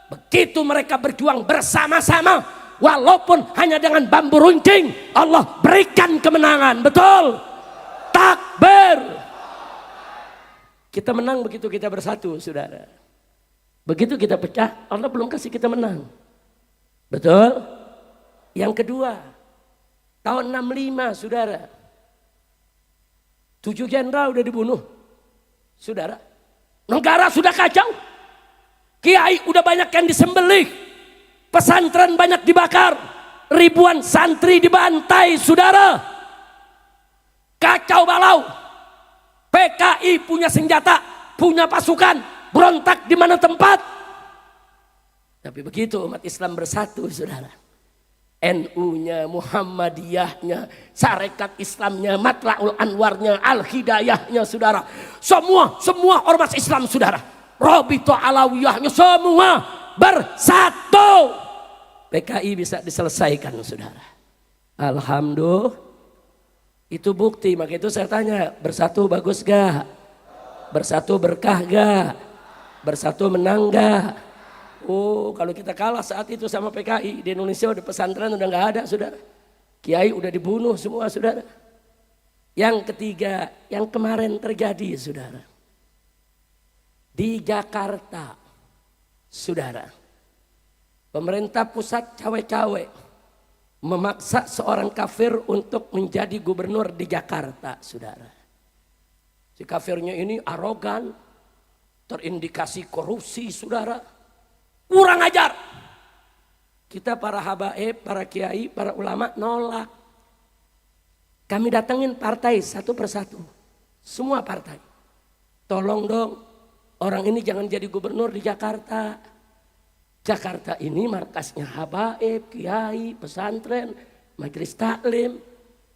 begitu mereka berjuang bersama-sama, walaupun hanya dengan bambu runcing, Allah berikan kemenangan, betul? Takbir. Kita menang begitu kita bersatu, saudara. Begitu kita pecah, Allah belum kasih kita menang. Betul? Yang kedua, tahun 65, saudara. 7 jenderal udah dibunuh, saudara. Negara sudah kacau. Kiai udah banyak yang disembelih. Pesantren banyak dibakar. Ribuan santri dibantai, saudara. Kacau balau. PKI punya senjata, punya pasukan, berontak di mana tempat. Tapi begitu umat Islam bersatu, saudara. NU-nya, Muhammadiyahnya, Sarekat Islamnya, Matla'ul Anwarnya, Al-Hidayahnya, saudara. Semua ormas Islam, saudara. Robito Alawiyahnya, semua bersatu. PKI bisa diselesaikan, saudara. Alhamdulillah. Itu bukti, maka itu saya tanya, bersatu bagus gak? Bersatu berkah gak? Bersatu menang gak? Oh, kalau kita kalah saat itu sama PKI, di Indonesia udah pesantren udah gak ada, saudara. Kiai udah dibunuh semua, saudara. Yang ketiga, yang kemarin terjadi, saudara. Di Jakarta, saudara. Pemerintah pusat cawe-cawe memaksa seorang kafir untuk menjadi gubernur di Jakarta, saudara. Si kafirnya ini arogan, terindikasi korupsi, saudara. Kurang ajar. Kita para habaib, para kiai, para ulama nolak. Kami datengin partai satu persatu. Semua partai. Tolong dong, orang ini jangan jadi gubernur di Jakarta. Jakarta ini markasnya habaib, kiai, pesantren, majelis taklim.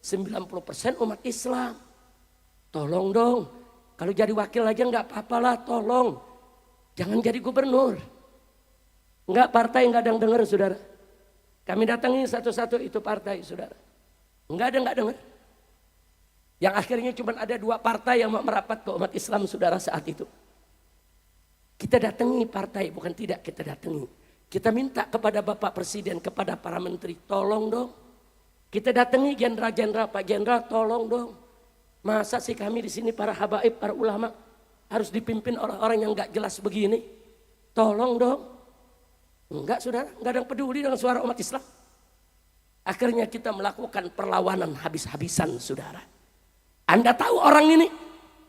90% umat Islam. Tolong dong, kalau jadi wakil aja nggak apa-apa lah, tolong. Jangan jadi gubernur. Enggak, partai nggak ada yang dengar, saudara. Kami datangi satu-satu itu partai, saudara. Nggak dengar. Yang akhirnya cuma ada 2 partai yang mau merapat ke umat Islam, saudara, saat itu. Kita datangi partai, bukan tidak kita datangi. Kita minta kepada Bapak Presiden, kepada para menteri, tolong dong. Kita datangi jenderal-jenderal, Pak Jenderal, tolong dong. Masa sih kami di sini para habaib, para ulama harus dipimpin orang-orang yang nggak jelas begini? Tolong dong. Enggak, saudara, nggak ada yang peduli dengan suara umat Islam. Akhirnya kita melakukan perlawanan habis-habisan, saudara. Anda tahu orang ini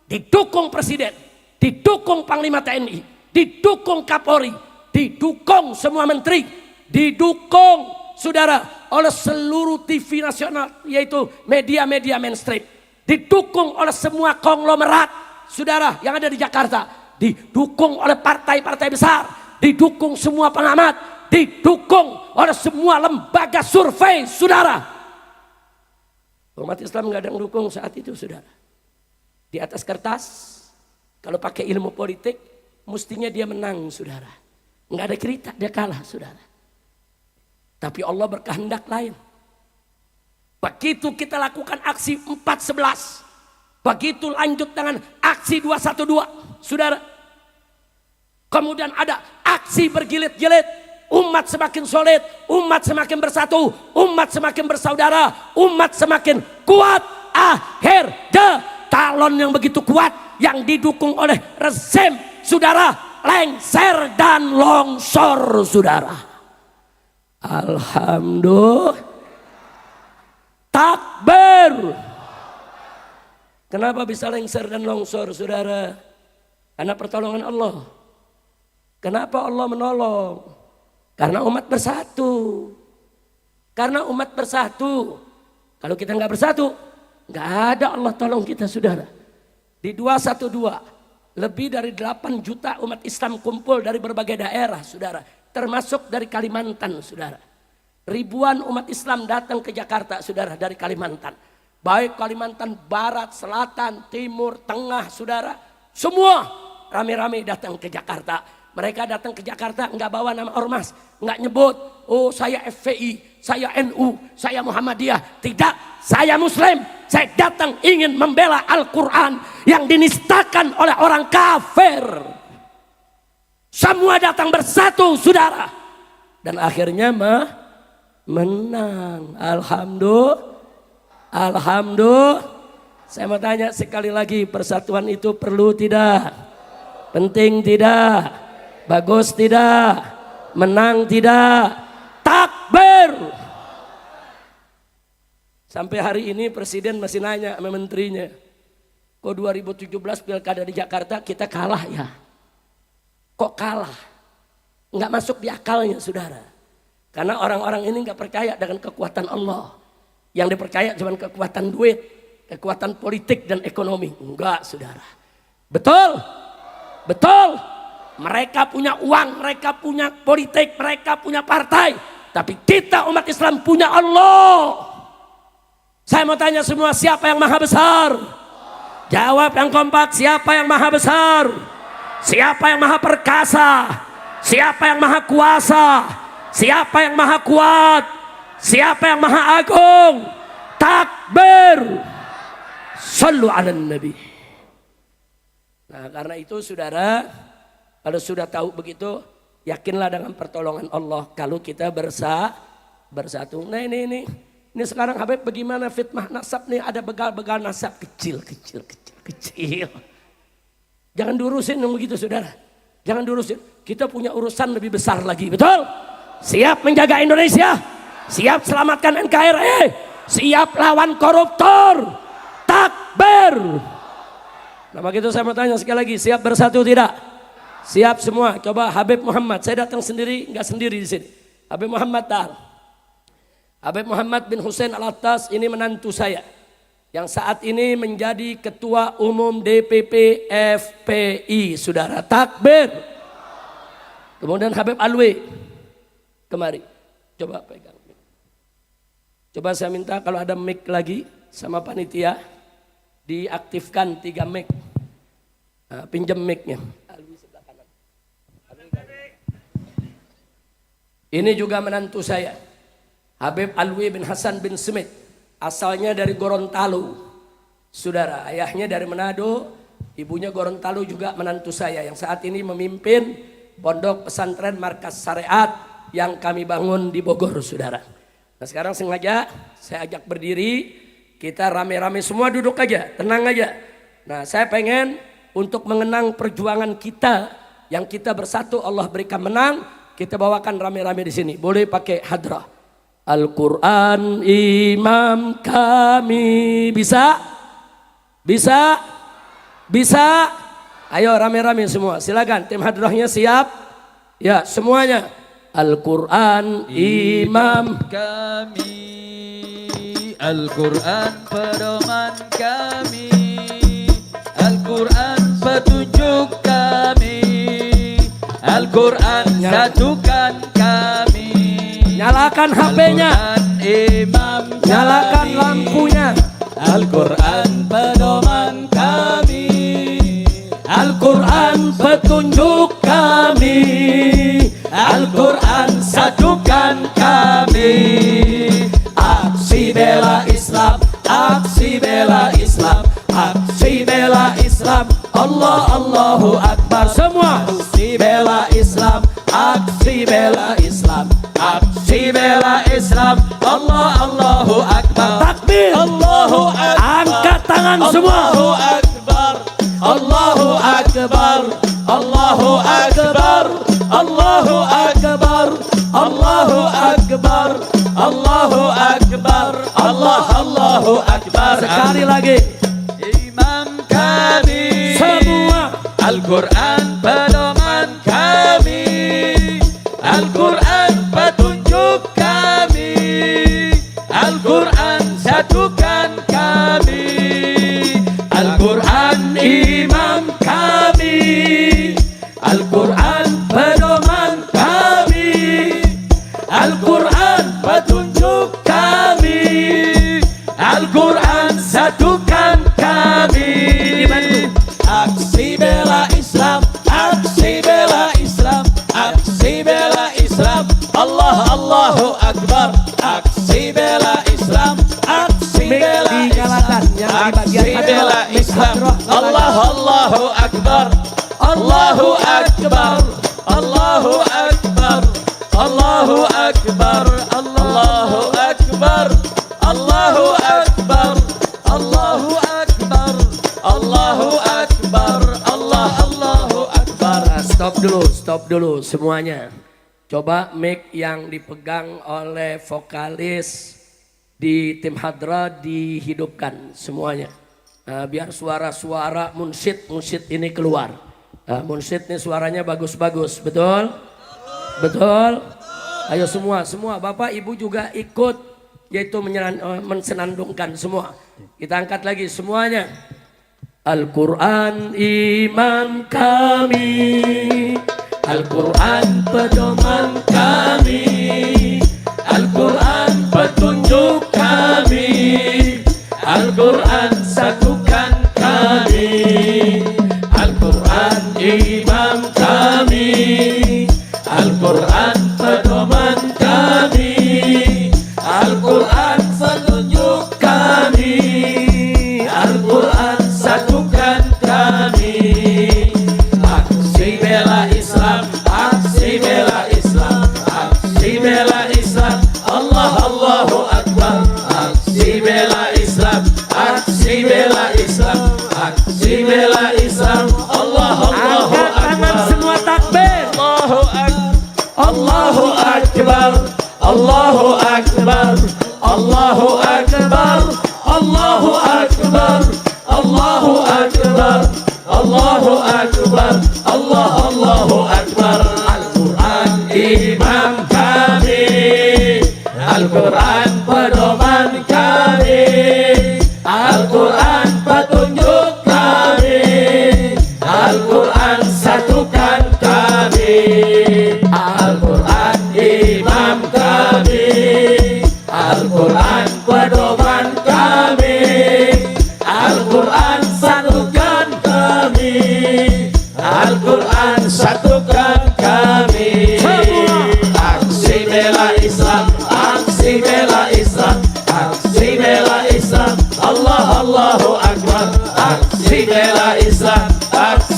didukung presiden, didukung Panglima TNI, didukung Kapolri, didukung semua menteri, didukung, saudara, oleh seluruh TV nasional, yaitu media-media mainstream. Didukung oleh semua konglomerat, saudara, yang ada di Jakarta. Didukung oleh partai-partai besar. Didukung semua pengamat. Didukung oleh semua lembaga survei, saudara. Umat Islam nggak ada yang dukung saat itu, saudara. Di atas kertas, kalau pakai ilmu politik, mestinya dia menang, saudara. Nggak ada cerita, dia kalah, saudara. Tapi Allah berkehendak lain. Begitu kita lakukan aksi 4.11. Begitu lanjut dengan aksi 212. Saudara. Kemudian ada aksi berjilid-jilid. Umat semakin solid. Umat semakin bersatu. Umat semakin bersaudara. Umat semakin kuat. Akhirnya calon yang begitu kuat. Yang didukung oleh rezim, saudara, lengser dan longsor, saudara. Alhamdulillah. Takbir. Kenapa bisa lengser dan longsor, saudara? Karena pertolongan Allah. Kenapa Allah menolong? Karena umat bersatu. Karena umat bersatu. Kalau kita nggak bersatu, nggak ada Allah tolong kita, saudara. Di 212, lebih dari 8 juta umat Islam kumpul dari berbagai daerah, saudara. Termasuk dari Kalimantan, saudara. Ribuan umat Islam datang ke Jakarta, saudara, dari Kalimantan. Baik Kalimantan Barat, Selatan, Timur, Tengah, saudara. Semua rame-rame datang ke Jakarta. Mereka datang ke Jakarta nggak bawa nama ormas, nggak nyebut, oh saya FPI, saya NU, saya Muhammadiyah. Tidak, saya Muslim. Saya datang ingin membela Al-Quran yang dinistakan oleh orang kafir. Semua datang bersatu, saudara. Dan akhirnya menang. Alhamdulillah. Saya mau tanya sekali lagi, persatuan itu perlu tidak? Penting tidak? Bagus tidak? Menang tidak? Takbir. Sampai hari ini presiden masih nanya sama menterinya, kok 2017 pilkada di Jakarta kita kalah ya? Kok kalah? Nggak masuk di akalnya, saudara. Karena orang-orang ini nggak percaya dengan kekuatan Allah. Yang dipercaya cuma kekuatan duit, kekuatan politik dan ekonomi. Enggak, saudara. Betul? Betul. Mereka punya uang, mereka punya politik, mereka punya partai. Tapi kita umat Islam punya Allah. Saya mau tanya semua, siapa yang maha besar? Jawab yang kompak, siapa yang maha besar? Siapa yang maha perkasa? Siapa yang maha kuasa? Siapa yang maha kuat? Siapa yang maha agung? Takbir. Sallu ala nabi. Nah, karena itu saudara, kalau sudah tahu begitu, yakinlah dengan pertolongan Allah kalau kita bersatu. Nah ini sekarang Habib bagaimana fitnah nasab nih, ada begal-begal nasab kecil. Jangan diurusin yang begitu, saudara. Jangan diurusin. Kita punya urusan lebih besar lagi, betul? Siap menjaga Indonesia, siap selamatkan NKRI, siap lawan koruptor. Takbir. Nah begitu saya mau tanya sekali lagi, siap bersatu tidak? Siap semua. Coba Habib Muhammad. Saya datang sendiri, nggak sendiri di sini. Habib Muhammad dah. Habib Muhammad bin Hussein Al-Attas ini menantu saya, yang saat ini menjadi Ketua Umum DPP FPI. Saudara, takbir. Kemudian Habib Alwi. Kemari. Coba pegang. Coba saya minta kalau ada mic lagi sama panitia, diaktifkan 3 mic. Nah, pinjam mic-nya. Ini juga menantu saya, Habib Alwi bin Hasan bin Smith, asalnya dari Gorontalo. Saudara, ayahnya dari Manado, ibunya Gorontalo, juga menantu saya yang saat ini memimpin pondok pesantren markas syariat yang kami bangun di Bogor, saudara. Nah, sekarang sengaja saya ajak berdiri, kita rame-rame semua duduk aja, tenang aja. Nah, saya pengen untuk mengenang perjuangan kita yang kita bersatu Allah berikan menang. Kita bawakan rame-rame di sini. Boleh pakai hadrah. Al-Quran imam kami. Bisa? Bisa? Bisa? Ayo rame-rame semua. Silakan. Tim hadrahnya siap? Ya, semuanya. Al-Quran imam kami. Al-Quran pedoman kami. Al-Quran petunjuk kami. Al-Quran satukan kami. Nyalakan HP-nya. Imam kami. Nyalakan lampunya. Al-Quran pedoman kami. Al-Quran petunjuk kami. Al-Quran satukan kami. Aksi bela Islam. Aksi bela Islam. Aksi bela Islam. Allah Allahu Akbar. Semua. Aksi bela Islam. Aksi bela Islam. Aksi bela Islam. Allah Allahu Akbar. Takbir. Allahu Akbar. Angkat tangan semua. Allahu Akbar. Allahu Akbar. Allahu Akbar. Allahu Akbar. Allahu Akbar. Allahu Akbar. Allahu Akbar. Sekali lagi. Imam kami. Semua. Al-Quran pedoman kami. Al-Quran petunjuk kami. Al-Quran satukan kami. Al-Quran imam kami. Al-Quran pedoman kami. Al-Quran petunjuk kami. Al-Quran satukan kami. Aksi bela Islam. Aksi bela Islam. Aksi bela Islam. Allahu Akbar. Aksi bela Islam. Aksi bela Islam. Aksi bela Islam. Allahu Akbar. Allahu Akbar. Allahu Akbar. Allahu Akbar. Allahu Akbar. Allahu Akbar. Allahu Akbar. Allahu Akbar. Allahu Akbar. Stop dulu semuanya. Coba mic yang dipegang oleh vokalis di tim hadra dihidupkan semuanya. Nah, biar suara-suara munsyid ini keluar. Nah, munsyid ini suaranya bagus-bagus, betul? Betul? Ayo semua, Bapak Ibu juga ikut, yaitu mensenandungkan semua. Kita angkat lagi semuanya. Al-Quran imam kami. Al-Quran pedoman kami. Al-Quran petunjuk kami. Al-Quran satukan kami. Al-Quran imam kami. Al-Quran pedoman kami. Al-Quran petunjuk kami. Al-Quran satukan kami. Aksi bela Islam. Aksi bela Islam. Aksi bela Islam. Allahu Akbar. Aksi bela Islam. Aksi bela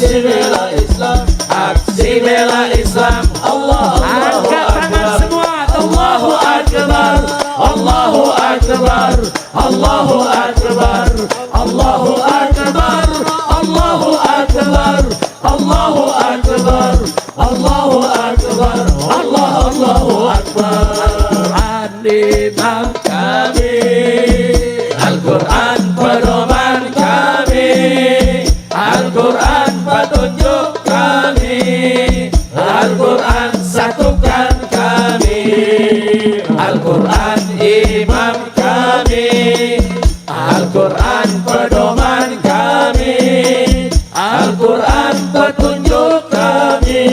aksi bela Islam, aksi bela Islam. Allah, Angkat tangan semua. Allahu Akbar, Allahu Akbar, Allahu Akbar, Allahu Akbar, Allahu Akbar, Allahu Akbar, Allahu Akbar, Allahu Akbar. Al-Quran imam kami, Al-Quran pedoman kami, Al-Quran petunjuk kami, Al-Quran satukan kami, Al-Quran imam kami, Al-Quran pedoman kami, Al-Quran petunjuk kami,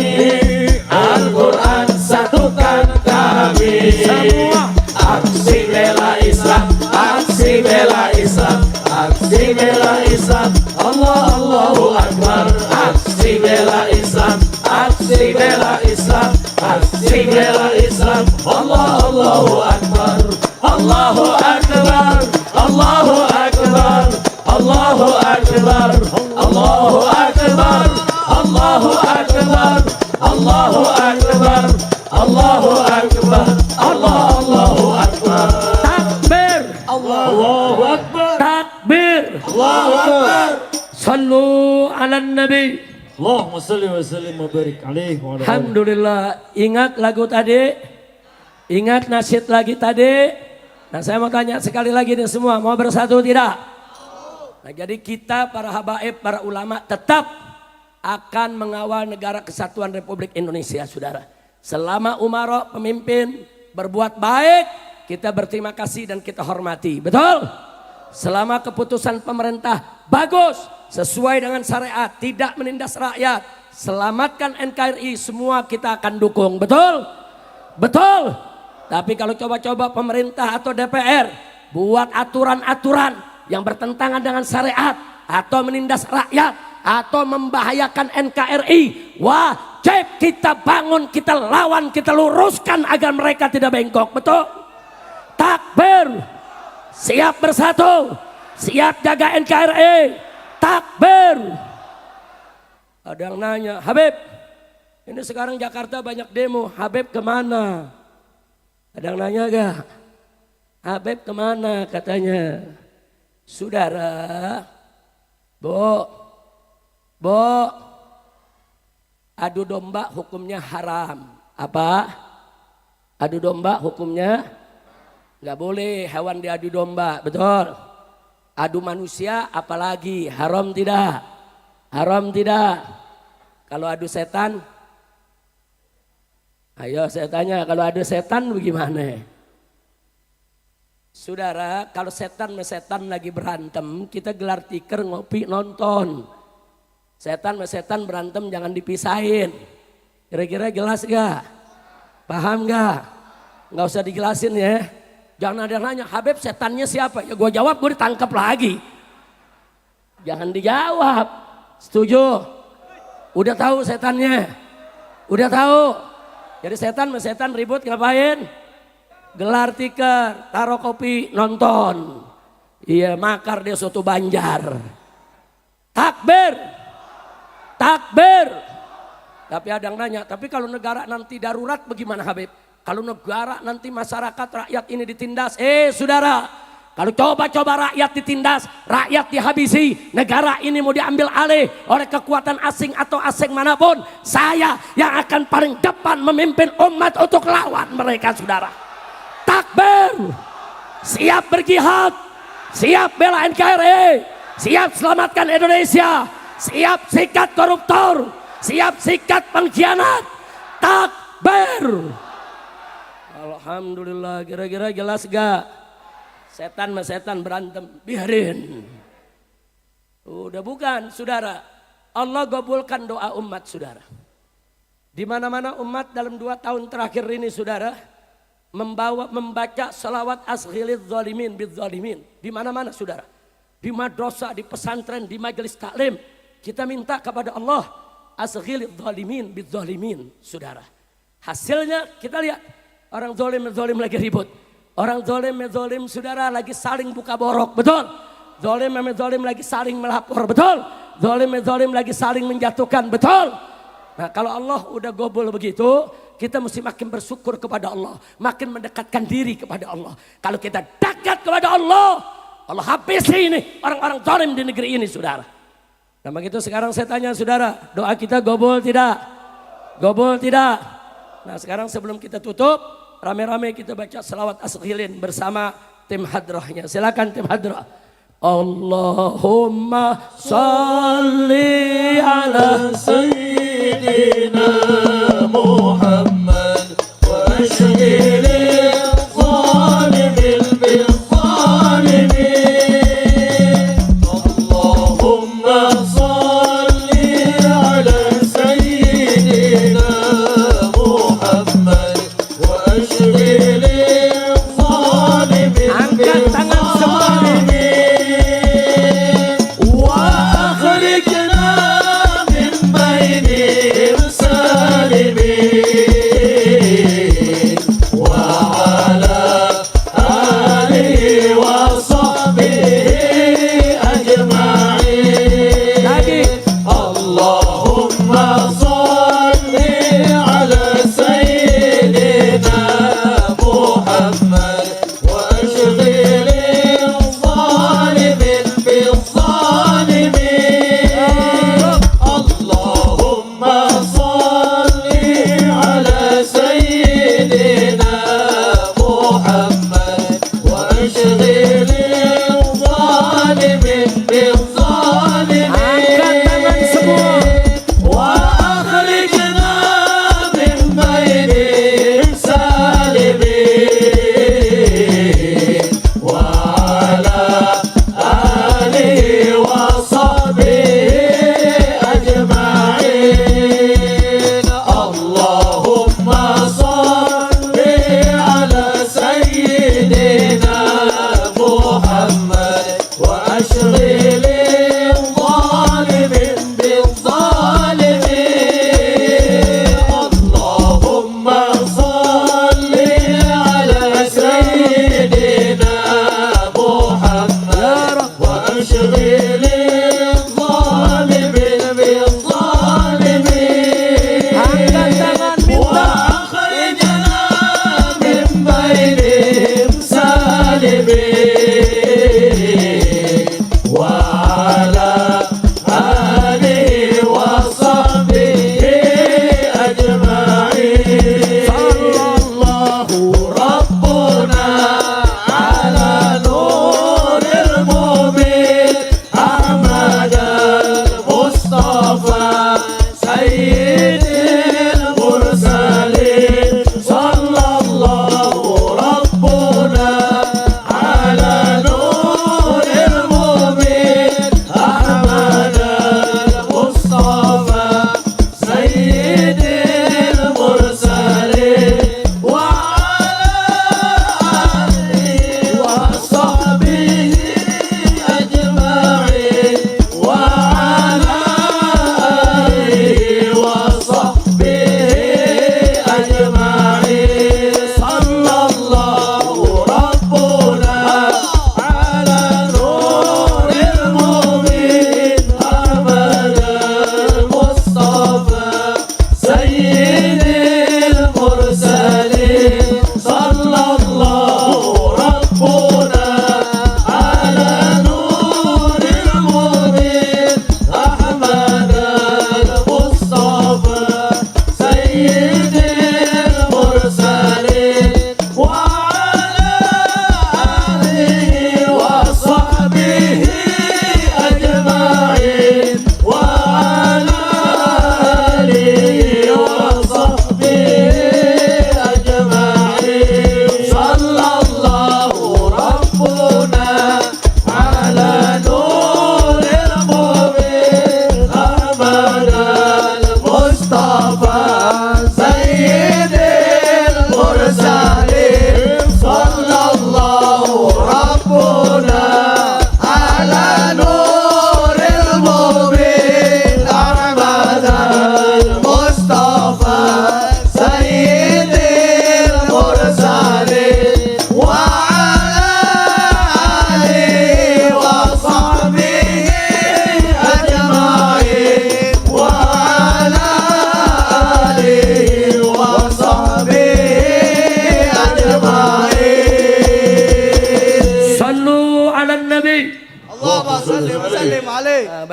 Al-Quran satukan kami. Semua aksi bela Islam, aksi bela Islam, aksi bela Islam. Allah, Allahu Akbar. Aksi bela Islam, aksi bela Islam, aksi bela Islam. Allah, Allahu Akbar. Allahu Akbar, Allahu Akbar, Allahu Akbar, Allahu Akbar, Allahu Akbar, Allahu Akbar, Allahu Akbar, Allahu Akbar. Takbir. Allahu Akbar, Takbir. Allahu Akbar. Sallu ala nabi. Allahumma salli wa sallim wa barik alaihi wa ala alihi. Alhamdulillah. Ingat lagu tadi? Ingat nasyid lagi tadi? Nah saya mau tanya sekali lagi nih semua, mau bersatu tidak? Nah jadi kita para habaib, para ulama tetap akan mengawal negara kesatuan Republik Indonesia, saudara. Selama umara pemimpin berbuat baik, kita berterima kasih dan kita hormati. Betul? Selama keputusan pemerintah bagus, sesuai dengan syariat, tidak menindas rakyat, selamatkan NKRI, semua kita akan dukung. Betul? Betul? Tapi kalau coba-coba pemerintah atau DPR buat aturan-aturan yang bertentangan dengan syariat atau menindas rakyat atau membahayakan NKRI, wajib kita bangun, kita lawan, kita luruskan agar mereka tidak bengkok. Betul? Takbir. Siap bersatu, siap jaga NKRI. Takbir. Ada yang nanya, Habib, ini sekarang Jakarta banyak demo, Habib kemana? Ada yang nanya gak? Habib kemana katanya? Saudara, Bo, adu domba hukumnya haram. Apa? Adu domba hukumnya nggak boleh, hewan diadu domba, betul? Adu manusia apalagi, haram tidak? Haram tidak? Kalau adu setan? Ayo saya tanya, kalau adu setan bagaimana? Saudara, kalau setan sama setan lagi berantem, kita gelar tikar ngopi nonton. Setan sama setan berantem jangan dipisahin. Kira-kira jelas gak? Paham gak? Nggak usah dijelasin ya. Jangan ada yang nanya, Habib setannya siapa? Ya gue jawab, gue ditangkap lagi. Jangan dijawab. Setuju? Udah tahu setannya? Udah tahu? Jadi setan sama setan ribut ngapain? Gelar tikar, taruh kopi, nonton. Iya, makar dia soto Banjar. Takbir. Takbir. Tapi ada yang nanya, tapi kalau negara nanti darurat bagaimana Habib? Kalau negara nanti masyarakat rakyat ini ditindas. Saudara, kalau coba-coba rakyat ditindas, rakyat dihabisi, negara ini mau diambil alih oleh kekuatan asing atau asing manapun, saya yang akan paling depan memimpin umat untuk lawan mereka, saudara. Takbir. Siap berjihad, siap bela NKRI, siap selamatkan Indonesia, siap sikat koruptor, siap sikat pengkhianat. Takbir. Alhamdulillah, kira-kira jelas gak? Setan sama setan berantem, biarin. Udah bukan, saudara. Allah gabulkan doa umat, saudara. Di mana-mana umat dalam 2 tahun terakhir ini, saudara, membaca salawat asghilidz zalimin bidzalimin. Di mana-mana, saudara. Di madrasah, di pesantren, di majelis taklim, kita minta kepada Allah asghilidz zalimin bidzalimin, saudara. Hasilnya kita lihat, orang zalim lagi ribut. Orang zalim, saudara, lagi saling buka borok, betul? Zolim sama zolim lagi saling melapor, betul. Zolim sama zolim lagi saling menjatuhkan, betul. Nah kalau Allah udah gobol begitu, kita mesti makin bersyukur kepada Allah. Makin mendekatkan diri kepada Allah. Kalau kita dekat kepada Allah, Allah habisi ini orang-orang zalim di negeri ini, saudara. Nah begitu sekarang saya tanya saudara, doa kita gobol tidak? Gobol tidak? Nah sekarang sebelum kita tutup, rame-rame kita baca selawat asghilin bersama tim hadrahnya. Silakan tim hadrah. Allahumma salli ala سيدنا محمد واشغل الظالم بالظالمين اللهم صل على سيدنا محمد واشغل الظالم Angkat tangan semua. وأخرجنا من بينهم سالمين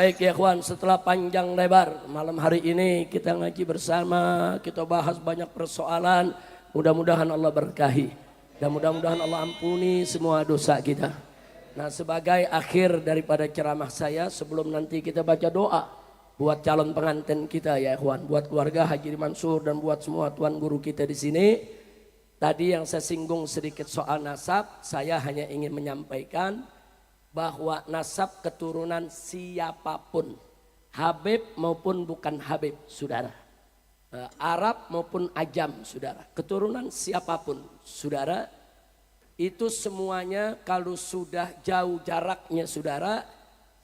Baik ya kawan, setelah panjang lebar malam hari ini kita ngaji bersama, kita bahas banyak persoalan. Mudah-mudahan Allah berkahi dan mudah-mudahan Allah ampuni semua dosa kita. Nah, sebagai akhir daripada ceramah saya, sebelum nanti kita baca doa buat calon pengantin kita ya kawan, buat keluarga Haji Mansur dan buat semua tuan guru kita di sini. Tadi yang saya singgung sedikit soal nasab, saya hanya ingin menyampaikan bahwa nasab keturunan siapapun, Habib maupun bukan Habib, saudara, Arab maupun Ajam, saudara, keturunan siapapun, saudara, itu semuanya kalau sudah jauh jaraknya, saudara,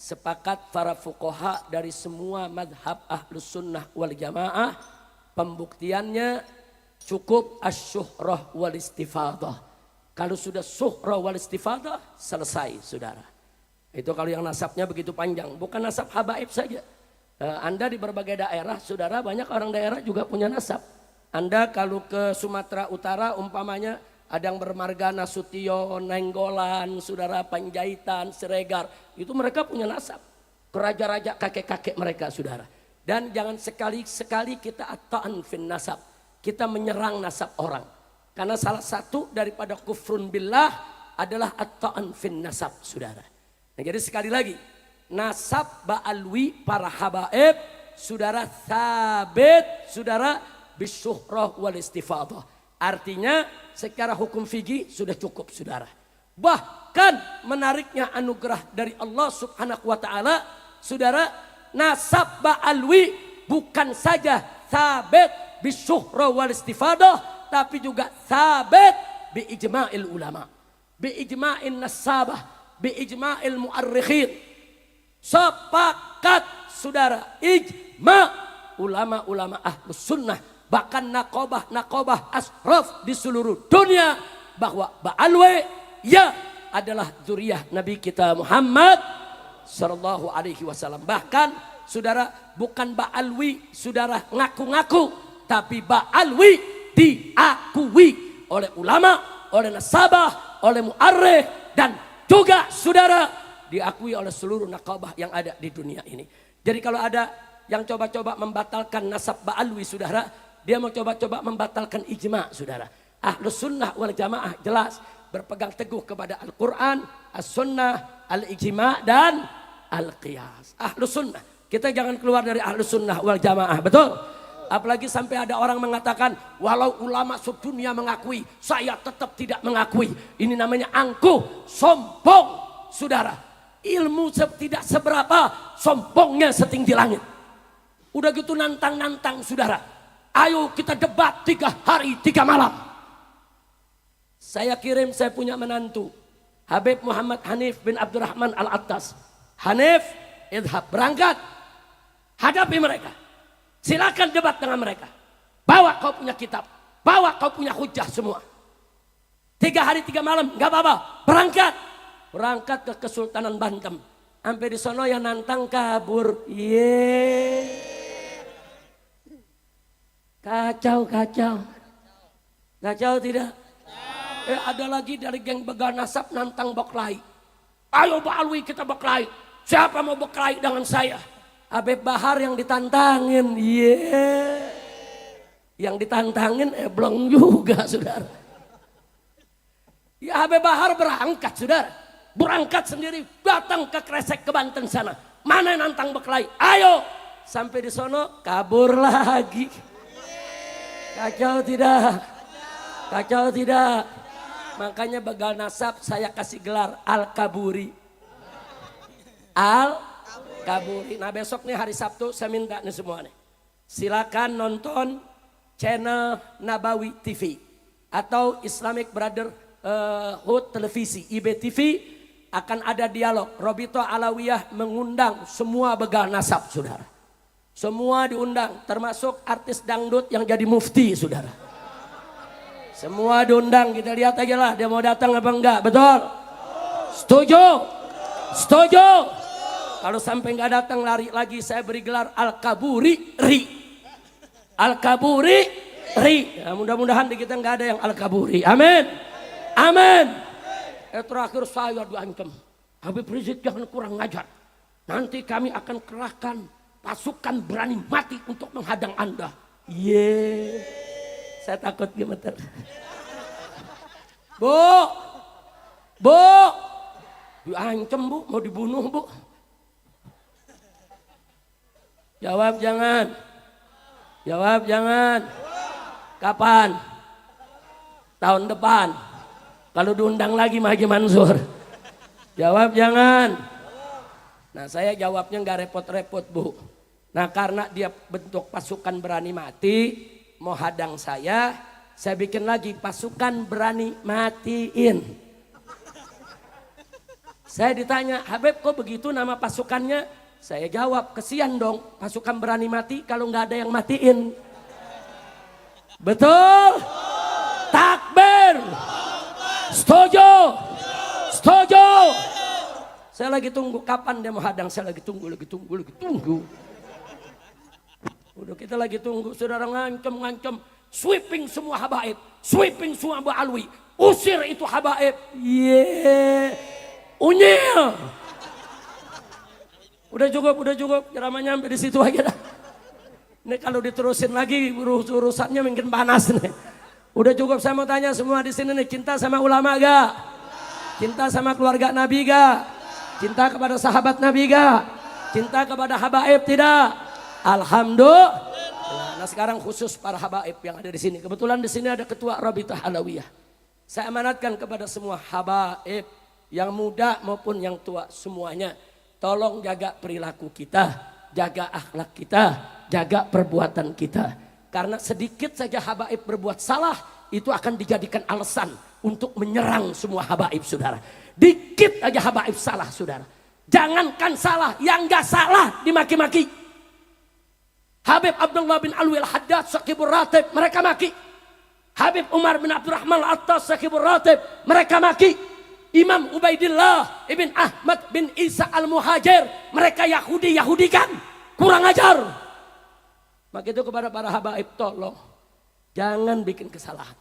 sepakat para fuqaha dari semua madhab ahlus sunnah wal jamaah, pembuktiannya cukup asyuhrah wal istifadah. Kalau sudah syuhrah wal istifadah, selesai, saudara. Itu kalau yang nasabnya begitu panjang, bukan nasab habaib saja. Anda di berbagai daerah, saudara, banyak orang daerah juga punya nasab. Anda kalau ke Sumatera Utara umpamanya ada yang bermarga Nasution, Nenggolan, saudara, Panjaitan, Siregar, itu mereka punya nasab. Raja-raja kakek-kakek mereka, saudara. Dan jangan sekali-sekali kita ata'an fin nasab, kita menyerang nasab orang. Karena salah satu daripada kufrun billah adalah ata'an fin nasab, saudara. Nah, jadi sekali lagi, nasab ba'alwi para habaib, saudara, sabit, saudara, bisyuhrah wal istifadah. Artinya secara hukum fikih sudah cukup, saudara. Bahkan menariknya anugerah dari Allah subhanahu wa ta'ala, saudara, nasab ba'alwi bukan saja sabit bisyuhrah wal istifadah, tapi juga sabit bi ijma'il ulama, bi ijma'in nasabah, bi ijma'il mu'arrikhin. Sepakat, saudara, ijma' ulama-ulama ahlus sunnah, bahkan nakobah ashraf di seluruh dunia, bahwa Ba'alwi ya adalah zuriyah Nabi kita Muhammad sallallahu alaihi wasallam. Bahkan, saudara, bukan Ba'alwi, saudara, ngaku-ngaku, tapi Ba'alwi diakui oleh ulama, oleh nasabah, oleh mu'arrikh, dan juga, saudara, diakui oleh seluruh nakabah yang ada di dunia ini. Jadi kalau ada yang coba-coba membatalkan nasab Ba'alwi, saudara, dia mau coba-coba membatalkan ijma', saudara. Ahlus sunnah wal jamaah jelas berpegang teguh kepada Al-Quran, As-Sunnah, Al-Ijma' dan Al-Qiyas. Ahlus sunnah, kita jangan keluar dari ahlus sunnah wal jamaah, betul? Apalagi sampai ada orang mengatakan, walau ulama sedunia mengakui, saya tetap tidak mengakui. Ini namanya angkuh, sombong, saudara. Ilmu tidak seberapa, sombongnya setinggi langit. Udah gitu nantang-nantang, saudara. Ayo kita debat 3 hari 3 malam. Saya punya menantu, Habib Muhammad Hanif bin Abdurrahman Al-Attas. Hanif, idhab, berangkat, hadapi mereka. Silakan debat dengan mereka. Bawa kau punya kitab, bawa kau punya hujah semua. 3 hari 3 malam, gak apa-apa, berangkat. Berangkat ke Kesultanan Banten. Sampai di sono yang nantang kabur. Kacau. Kacau tidak? Ada lagi dari geng begal nasab nantang Boklai. Ayo Ba'alwi kita Boklai. Siapa mau Boklai dengan saya? Habib Bahar yang ditantangin. Yang ditantangin eblong juga, saudara. Ya Habib Bahar berangkat, saudara. Berangkat sendiri, datang ke Kresek ke Banten sana. Mana yang nantang Boklai? Ayo. Sampai di sono kabur lagi. Kacau tidak? Kacau tidak? Makanya begal nasab saya kasih gelar Al-Kaburi. Al-Kaburi. Nah besok nih hari Sabtu saya minta nih semua nih. Silakan nonton channel Nabawi TV atau Islamic Brotherhood Televisi IBTV, akan ada dialog. Robito Alawiyah mengundang semua begal nasab, saudara. Semua diundang, termasuk artis dangdut yang jadi mufti, saudara. Semua diundang, kita lihat aja lah dia mau datang apa enggak, betul? Setuju? Setuju? Kalau sampai enggak datang lari lagi, saya beri gelar Al-Kaburi Ri. Al-Kaburi Ri. Ya, mudah-mudahan di kita enggak ada yang Al-Kaburi. Amin. Amin. Terakhir saya diancam, Habib Rizik jangan kurang ngajar. Nanti kami akan kerahkan pasukan berani mati untuk menghadang Anda. Ye, saya takut gemeter. Bu, diancam bu, mau dibunuh bu. Jawab jangan. Jawab jangan. Kapan? Tahun depan. Kalau diundang lagi Mah Haji Mansur. Jawab jangan. Nah saya jawabnya nggak repot-repot bu. Nah karena dia bentuk pasukan berani mati, mau hadang saya bikin lagi pasukan berani matiin. Saya ditanya, Habib kok begitu nama pasukannya? Saya jawab, kesian dong pasukan berani mati kalau nggak ada yang matiin. Betul? Takbir. Setuju. Setuju. Saya lagi tunggu kapan dia mau hadang, saya lagi tunggu. Udah kita lagi tunggu, saudara ngancem, sweeping semua habaib, sweeping semua Abu Alwi, usir itu habaib. Unyil. Udah cukup, ceramahnya sampai di situ aja dah. Ini kalau diterusin lagi urusannya mungkin panas nih. Udah cukup, saya mau tanya semua di sini nih, cinta sama ulama gak? Cinta sama keluarga Nabi gak? Cinta kepada sahabat Nabi gak? Cinta kepada habaib tidak? Alhamdulillah. Nah sekarang khusus para habaib yang ada di sini. Kebetulan di sini ada ketua Rabitah Alawiyah. Saya amanatkan kepada semua habaib yang muda maupun yang tua semuanya. Tolong jaga perilaku kita, jaga akhlak kita, jaga perbuatan kita. Karena sedikit saja habaib berbuat salah, itu akan dijadikan alasan untuk menyerang semua habaib saudara. Dikit aja habaib salah saudara. Jangankan salah, yang gak salah dimaki-maki. Habib Abdullah bin Alwi al-Haddad Saqibur Ratib, mereka maki. Habib Umar bin Abdurrahman al-Attas Saqibur Ratib, mereka maki. Imam Ubaidillah ibn Ahmad bin Isa al-Muhajir, mereka Yahudikan, kurang ajar. Maka itu kepada para habaib, tolong jangan bikin kesalahan.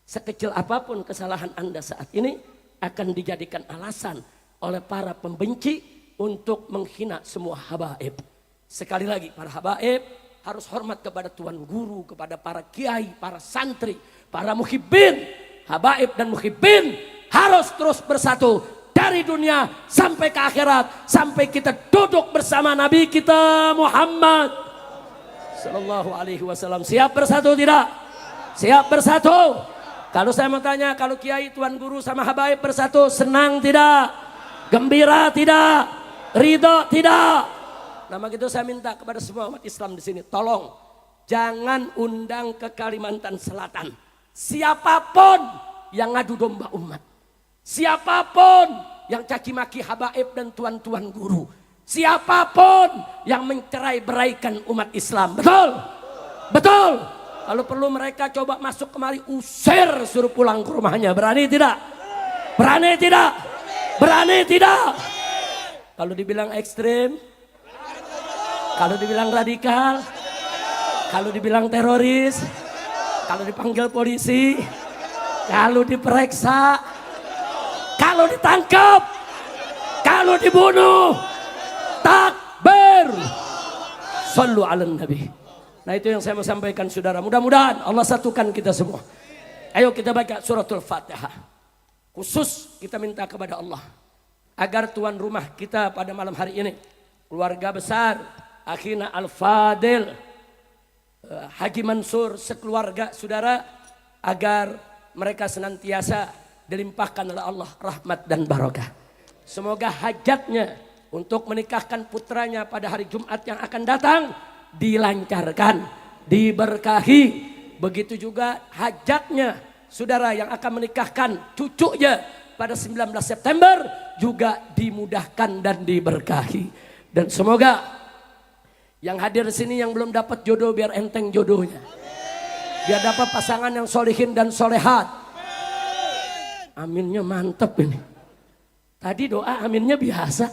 Sekecil apapun kesalahan Anda saat ini akan dijadikan alasan oleh para pembenci untuk menghina semua habaib. Sekali lagi para habaib harus hormat kepada tuan guru, kepada para kiai, para santri, para muhibbin. Habaib dan muhibbin harus terus bersatu dari dunia sampai ke akhirat, sampai kita duduk bersama Nabi kita Muhammad Sallallahu Alaihi Wasallam. Siap bersatu tidak? Siap bersatu. Kalau saya mau tanya, kalau kiai, tuan guru sama habaib bersatu, senang tidak? Gembira tidak? Ridho tidak? Nah begitu saya minta kepada semua umat Islam di sini, tolong jangan undang ke Kalimantan Selatan siapapun yang ngadu domba umat. Siapapun yang caci maki habaib dan tuan-tuan guru. Siapapun yang mencerai-beraikan umat Islam. Betul? Betul? Kalau perlu mereka coba masuk kemari, usir, suruh pulang ke rumahnya. Berani tidak? Berani tidak? Berani tidak? Kalau dibilang ekstrim, kalau dibilang radikal, kalau dibilang teroris, kalau dipanggil polisi, kalau diperiksa, kalau ditangkap, kalau dibunuh, takbir. Sallu ala nabi. Nah itu yang saya mau sampaikan saudara. Mudah-mudahan Allah satukan kita semua. Ayo kita baca suratul Fatihah. Khusus kita minta kepada Allah agar tuan rumah kita pada malam hari ini, keluarga besar Akhina Al-Fadil Haji Mansur sekeluarga saudara, agar mereka senantiasa dilimpahkan oleh Allah rahmat dan barokah. Semoga hajatnya untuk menikahkan putranya pada hari Jumat yang akan datang dilancarkan, diberkahi. Begitu juga hajatnya saudara yang akan menikahkan cucunya pada 19 September juga dimudahkan dan diberkahi. Dan semoga yang hadir di sini yang belum dapat jodoh biar enteng jodohnya. Biar dapat pasangan yang solihin dan solehat. Aminnya mantep ini. Tadi doa aminnya biasa.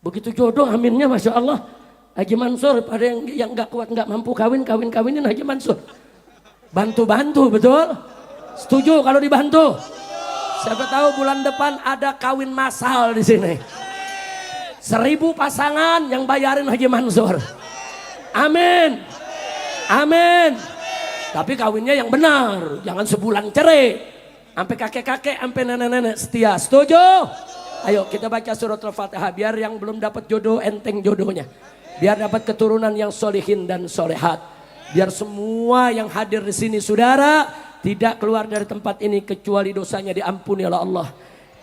Begitu jodoh aminnya Masya Allah. Haji Mansur pada yang gak kuat gak mampu kawinin Haji Mansur. Bantu-bantu betul? Setuju kalau dibantu? Siapa tahu bulan depan ada kawin massal di sini. 1000 pasangan yang bayarin Haji Mansur. Amin. Amin. Tapi kawinnya yang benar, jangan sebulan cerai. Sampai kakek-kakek, sampai nenek-nenek setia. Setuju? Ayo kita baca surat Al-Fatihah biar yang belum dapat jodoh enteng jodohnya. Biar dapat keturunan yang solihin dan solehat. Biar semua yang hadir di sini saudara tidak keluar dari tempat ini kecuali dosanya diampuni oleh Allah.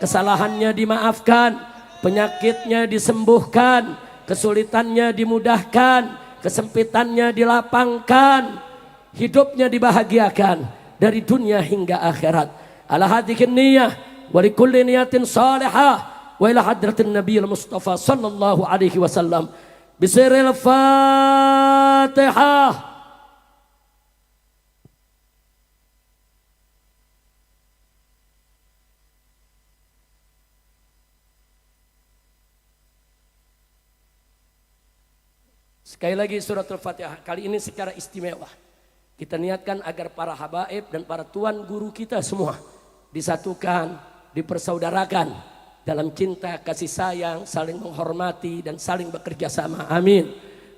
Kesalahannya dimaafkan, penyakitnya disembuhkan, kesulitannya dimudahkan, kesempitannya dilapangkan, hidupnya dibahagiakan dari dunia hingga akhirat. Ala hadhihi niyah wa likulli niyatin salihah wa ila hadratin nabiyil mustafa sallallahu alaihi wasallam bisiril Fatihah. Sekali lagi surat Al-Fatihah kali ini secara istimewa. Kita niatkan agar para habaib dan para tuan guru kita semua disatukan, dipersaudarakan dalam cinta, kasih sayang, saling menghormati dan saling bekerja sama. Amin.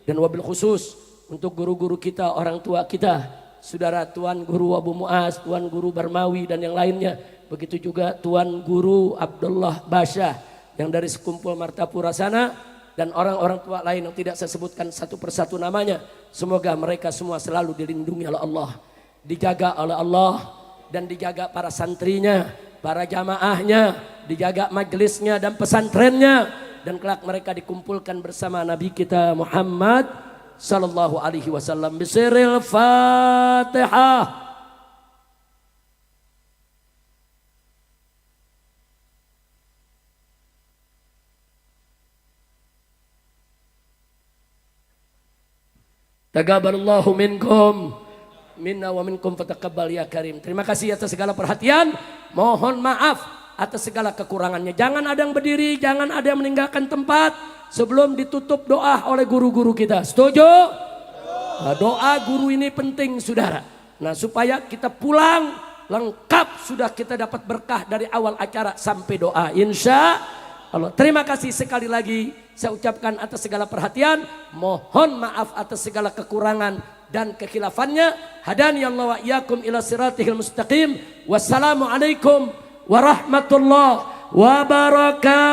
Dan wabil khusus untuk guru-guru kita, orang tua kita, saudara Tuan Guru Abu Muaz, Tuan Guru Barmawi dan yang lainnya. Begitu juga Tuan Guru Abdullah Basyah yang dari sekumpul Martapura sana. Dan orang-orang tua lain yang tidak saya sebutkan satu persatu namanya. Semoga mereka semua selalu dilindungi oleh Allah. Dijaga oleh Allah. Dan dijaga para santrinya, para jamaahnya. Dijaga majelisnya dan pesantrennya. Dan kelak mereka dikumpulkan bersama Nabi kita Muhammad sallallahu alaihi wasallam. Bisiril Fatihah. Taqabbalallahu minkum minna wa minkum fataqabbal ya karim. Terima kasih atas segala perhatian. Mohon maaf atas segala kekurangannya. Jangan ada yang berdiri, jangan ada yang meninggalkan tempat sebelum ditutup doa oleh guru-guru kita. Setuju? Nah, doa guru ini penting saudara. Nah, supaya kita pulang lengkap sudah kita dapat berkah dari awal acara sampai doa. Insya Allah. Terima kasih sekali lagi. Saya ucapkan atas segala perhatian, mohon maaf atas segala kekurangan dan kekhilafannya. Hadani Allah wa iyyakum ila siratihil mustaqim. Wassalamualaikum warahmatullahi wabarakatuh.